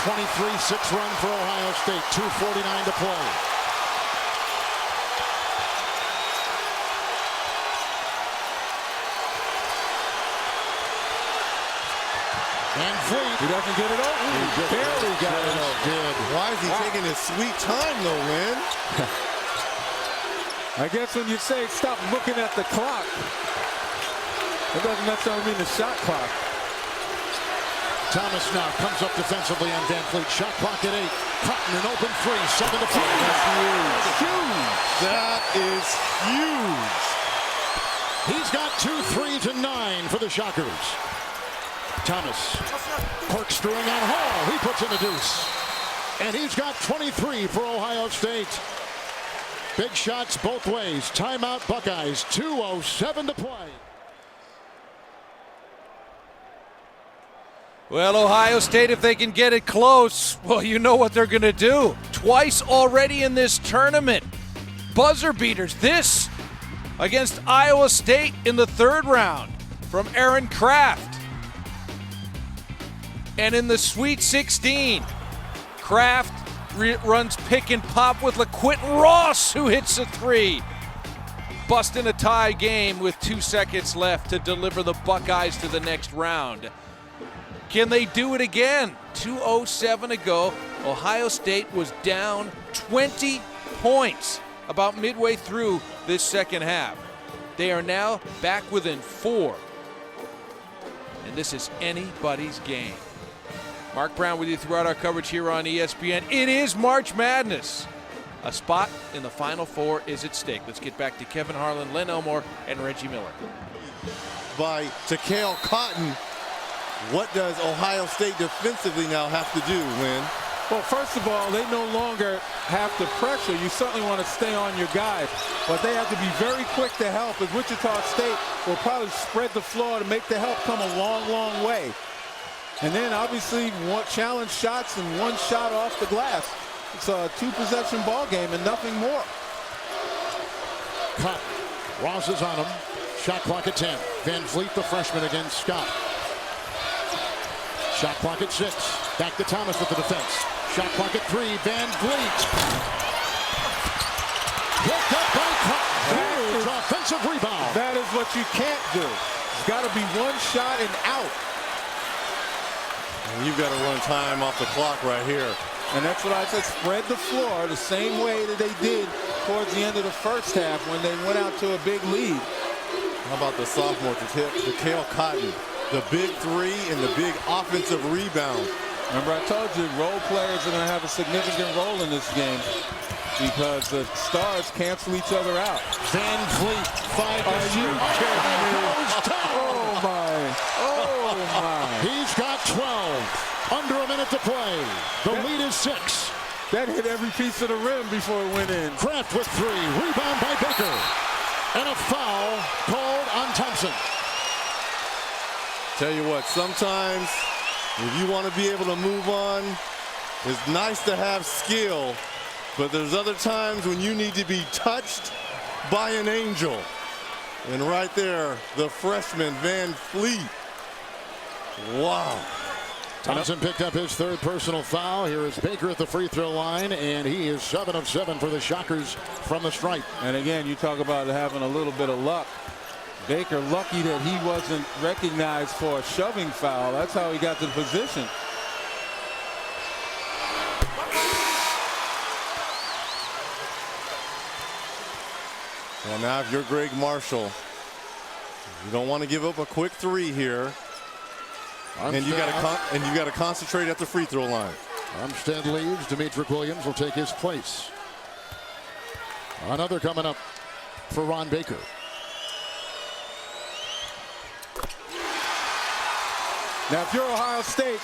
23-6 run for Ohio State. 2:49 to play. Van Fleet. He doesn't get it over. He barely got it over. Why is he taking his sweet time, though, Lynn? I guess when you say stop looking at the clock, it doesn't necessarily mean the shot clock. Thomas now comes up defensively on Van Fleet. Shot clock at 8. Cotton an open 3. 7 to 5. That's huge. That is huge. He's got 2 3s and 9 for the Shockers. Thomas corkscrewing on Hall. He puts in a deuce. And he's got 23 for Ohio State. Big shots both ways. Timeout Buckeyes. 2:07 to play. Well, Ohio State, if they can get it close, well, you know what they're going to do. Twice already in this tournament. Buzzer beaters. This against Iowa State in the 3rd round from Aaron Kraft. And in the Sweet 16, Kraft runs pick and pop with LaQuinton Ross, who hits a 3. Busting a tie game with 2 seconds left to deliver the Buckeyes to the next round. Can they do it again? 2:07 to go. Ohio State was down 20 points about midway through this second half. They are now back within 4. And this is anybody's game. Mark Brown with you throughout our coverage here on ESPN. It is March Madness. A spot in the Final Four is at stake. Let's get back to Kevin Harlan, Len Elmore, and Reggie Miller. By Takale Cotton. What does Ohio State defensively now have to do, Lynn? Well, first of all, they no longer have to pressure. You certainly want to stay on your guys, but they have to be very quick to help, as Wichita State will probably spread the floor to make the help come a long, long way. And then obviously challenge shots and 1 shot off the glass. It's a 2-possession ball game and nothing more. Cut. Ross is on him. Shot clock at 10. Van Fleet, the freshman, against Scott. Shot clock at 6. Back to Thomas with the defense. Shot clock at 3. Van Fleet. Picked up by Cotton. Huge offensive rebound. That is what you can't do. It's got to be 1 shot and out. And you've got to run time off the clock right here. And that's what I said, spread the floor the same way that they did towards the end of the first half when they went out to a big lead. How about the sophomore, Takale Cotton? The big 3 and the big offensive rebound. Remember, I told you role players are going to have a significant role in this game because the stars cancel each other out. Van Fleet, 5 Are you kidding me? Oh, my. Oh, my. He's got 12. Under a minute to play. The lead is 6. That hit every piece of the rim before it went in. Kraft with 3. Rebound by Baker. And a foul called on Thompson. Tell you what, sometimes if you want to be able to move on, it's nice to have skill, but there's other times when you need to be touched by an angel. And right there, the freshman Van Fleet. Wow. Thompson picked up his 3rd personal foul. Here is Baker at the free throw line, and he is 7 of 7 for the Shockers from the stripe. And again, you talk about having a little bit of luck. Baker lucky that he wasn't recognized for a shoving foul. That's how he got to the position. Well, now if you're Greg Marshall, you don't want to give up a quick 3 here. And you got to concentrate at the free throw line. Armstead leaves. Demetric Williams will take his place. Another coming up for Ron Baker. Now, if you're Ohio State,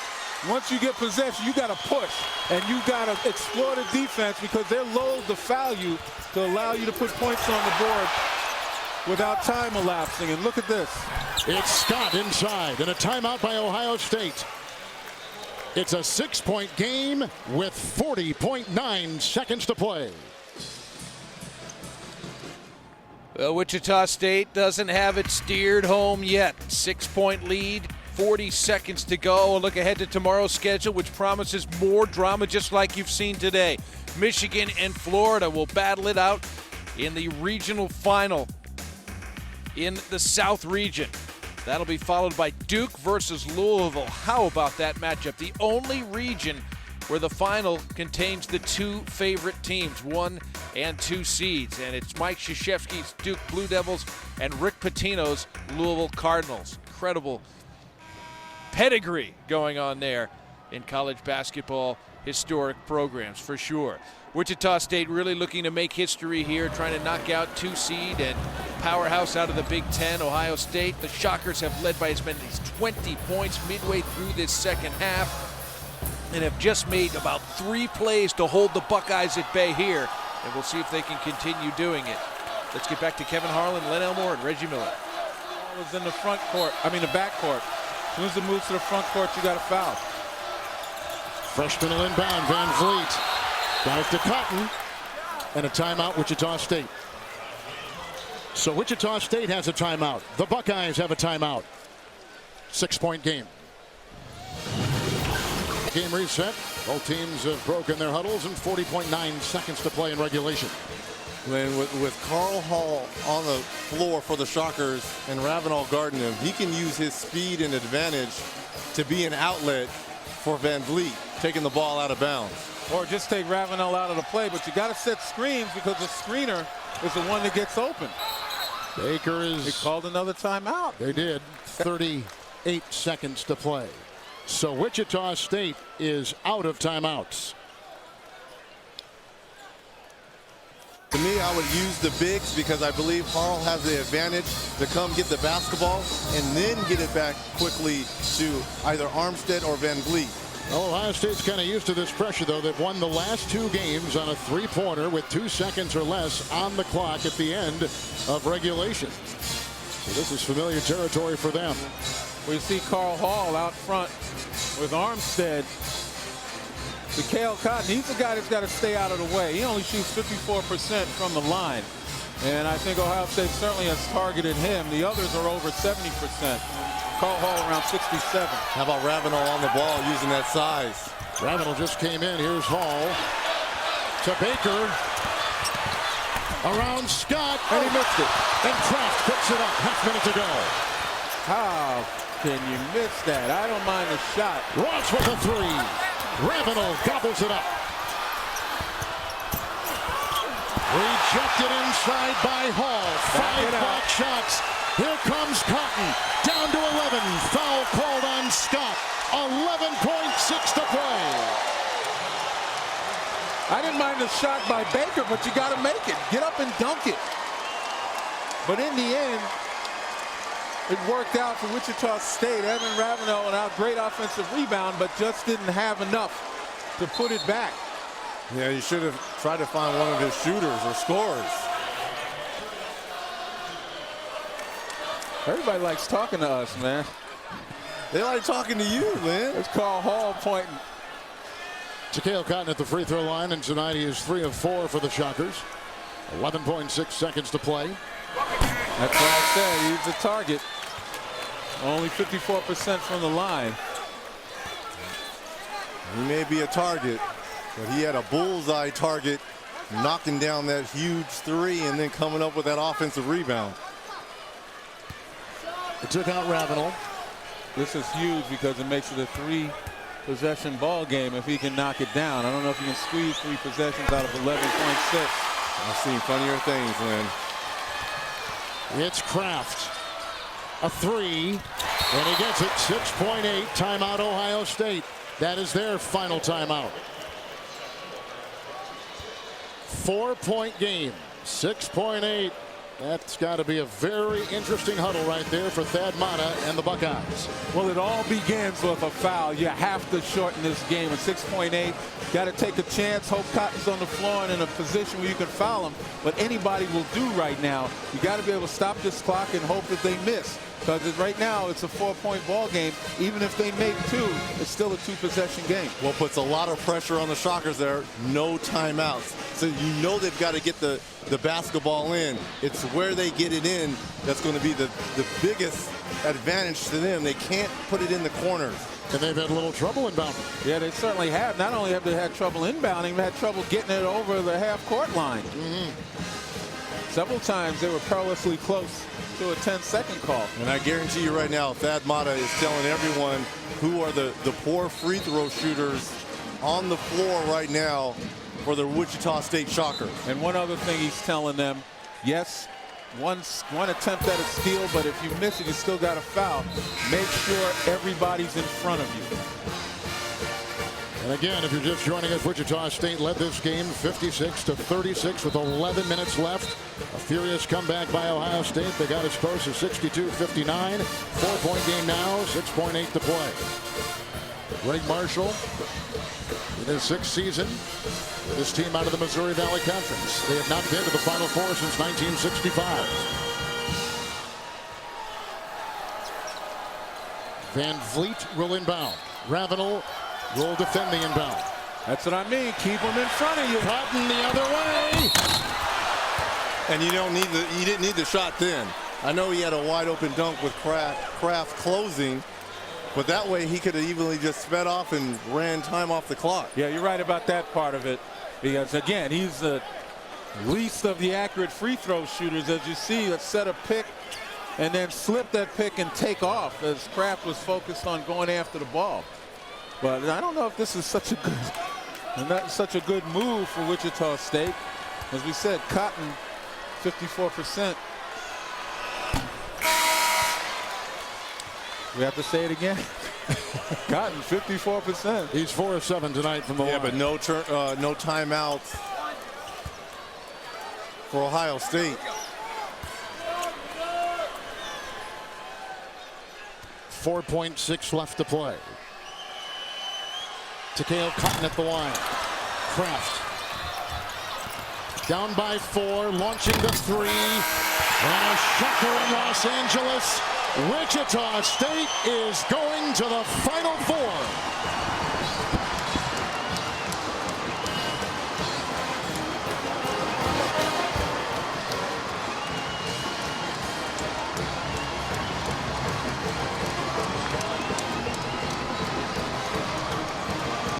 once you get possession, you got to push and you got to explore the defense because they're loath to foul you to allow you to put points on the board without time elapsing. And look at this. It's Scott inside and a timeout by Ohio State. It's a 6-point game with 40.9 seconds to play. Well, Wichita State doesn't have it steered home yet. 6-point lead, 40 seconds to go. A look ahead to tomorrow's schedule, which promises more drama just like you've seen today. Michigan and Florida will battle it out in the regional final in the South region. That'll be followed by Duke versus Louisville. How about that matchup? The only region where the final contains the two favorite teams, 1 and 2 seeds. And it's Mike Krzyzewski's Duke Blue Devils and Rick Pitino's Louisville Cardinals. Incredible pedigree going on there in college basketball historic programs for sure. Wichita State really looking to make history here, trying to knock out 2 seed and powerhouse out of the Big Ten, Ohio State. The Shockers have led by as many as 20 points midway through this second half and have just made about 3 plays to hold the Buckeyes at bay here, and we'll see if they can continue doing it. Let's get back to Kevin Harlan, Len Elmore, and Reggie Miller. Was in the front court, the back court. As soon as it moves to the front court, you got a foul. Freshman will inbound. Van Vliet got it to Cotton, and a timeout, Wichita State. So Wichita State has a timeout. The Buckeyes have a timeout. 6-point game. Game reset. Both teams have broken their huddles and 40.9 seconds to play in regulation. When with Carl Hall on the floor for the Shockers and Ravenel guarding him, he can use his speed and advantage to be an outlet for Van Vliet, taking the ball out of bounds. Or just take Ravenel out of the play, but you got to set screens because the screener is the one that gets open. Baker is... They called another timeout. They did. 38 seconds to play. So Wichita State is out of timeouts. To me, I would use the bigs because I believe Harl has the advantage to come get the basketball and then get it back quickly to either Armstead or Van Vliet. Well, Ohio State's kind of used to this pressure, though. They've won the last 2 games on a 3-pointer with 2 seconds or less on the clock at the end of regulation. So this is familiar territory for them. We see Carl Hall out front with Armstead. Mikhail Cotton, he's the guy that's got to stay out of the way. He only shoots 54% from the line. And I think Ohio State certainly has targeted him. The others are over 70%. Carl Hall around 67. How about Ravenel on the ball using that size? Ravenel just came in. Here's Hall to Baker. Around Scott. And he missed it. And Kraft picks it up. Half-minute to go. How can you miss that? I don't mind the shot. Ross with a 3. Ravenel gobbles it up. Rejected inside by Hall. 5 block shots. Here comes Cotton. Down to 11. Foul called on Scott. 11.6 to play. I didn't mind the shot by Baker, but you got to make it. Get up and dunk it. But in the end, it worked out for Wichita State. Evan Ravenel without great offensive rebound, but just didn't have enough to put it back. Yeah, you should have tried to find one of his shooters or scorers. Everybody likes talking to us, man. They like talking to you, Lynn. It's Carl Hall pointing. Mikhail Cotton at the free throw line, and tonight he is 3 of 4 for the Shockers. 11.6 seconds to play. That's what I said. He's a target. Only 54% from the line. He may be a target, but he had a bullseye target, knocking down that huge 3 and then coming up with that offensive rebound. It took out Ravenel. This is huge because it makes it a 3-possession ball game if he can knock it down. I don't know if he can squeeze 3 possessions out of 11.6. I've seen funnier things, Lynn. It's Kraft. A 3. And he gets it. 6.8. Timeout Ohio State. That is their final timeout. 4-point game. 6.8. That's got to be a very interesting huddle right there for Thad Matta and the Buckeyes. Well, it all begins with a foul. You have to shorten this game. At 6.8, got to take a chance. Hope Cotton's on the floor and in a position where you can foul him. But anybody will do right now. You got to be able to stop this clock and hope that they miss. Because right now it's a 4-point ball game. Even if they make 2, it's still a 2-possession game. Well, puts a lot of pressure on the Shockers there. No timeouts. So you know they've got to get the basketball in. It's where they get it in that's going to be the biggest advantage to them. They can't put it in the corners. And they've had a little trouble inbounding. Yeah, they certainly have. Not only have they had trouble inbounding, they've had trouble getting it over the half-court line. Several times they were perilously close to a 10-second call. And I guarantee you right now, Thad Matta is telling everyone who are the poor free throw shooters on the floor right now for the Wichita State Shockers. And one other thing he's telling them, yes, one attempt at a steal, but if you miss it, you still got a foul. Make sure everybody's in front of you. And again, if you're just joining us, Wichita State led this game 56-36 with 11 minutes left. A furious comeback by Ohio State. They got as close as 62-59. 4-point game now, 6.8 to play. Greg Marshall in his 6th season with his team out of the Missouri Valley Conference. They have not been to the Final Four since 1965. Van Vliet will inbound. Ravenel will defend the inbound. That's what I mean. Keep them in front of you. Cotton the other way. And you didn't need the shot then. I know he had a wide open dunk with Kraft closing, but that way he could have evenly just sped off and ran time off the clock. Yeah, you're right about that part of it. Because again, he's the least of the accurate free throw shooters. As you see, let's set a pick and then slip that pick and take off as Kraft was focused on going after the ball. But I don't know if this is such a good move for Wichita State. As we said, Cotton 54%. We have to say it again. Cotton 54%. He's 4 of 7 tonight from the line. Yeah, but no timeouts for Ohio State. 4.6 left to play. Takeo Cotton at the line. Kraft. Down by 4, launching the 3. And a shocker in Los Angeles. Wichita State is going to the Final Four.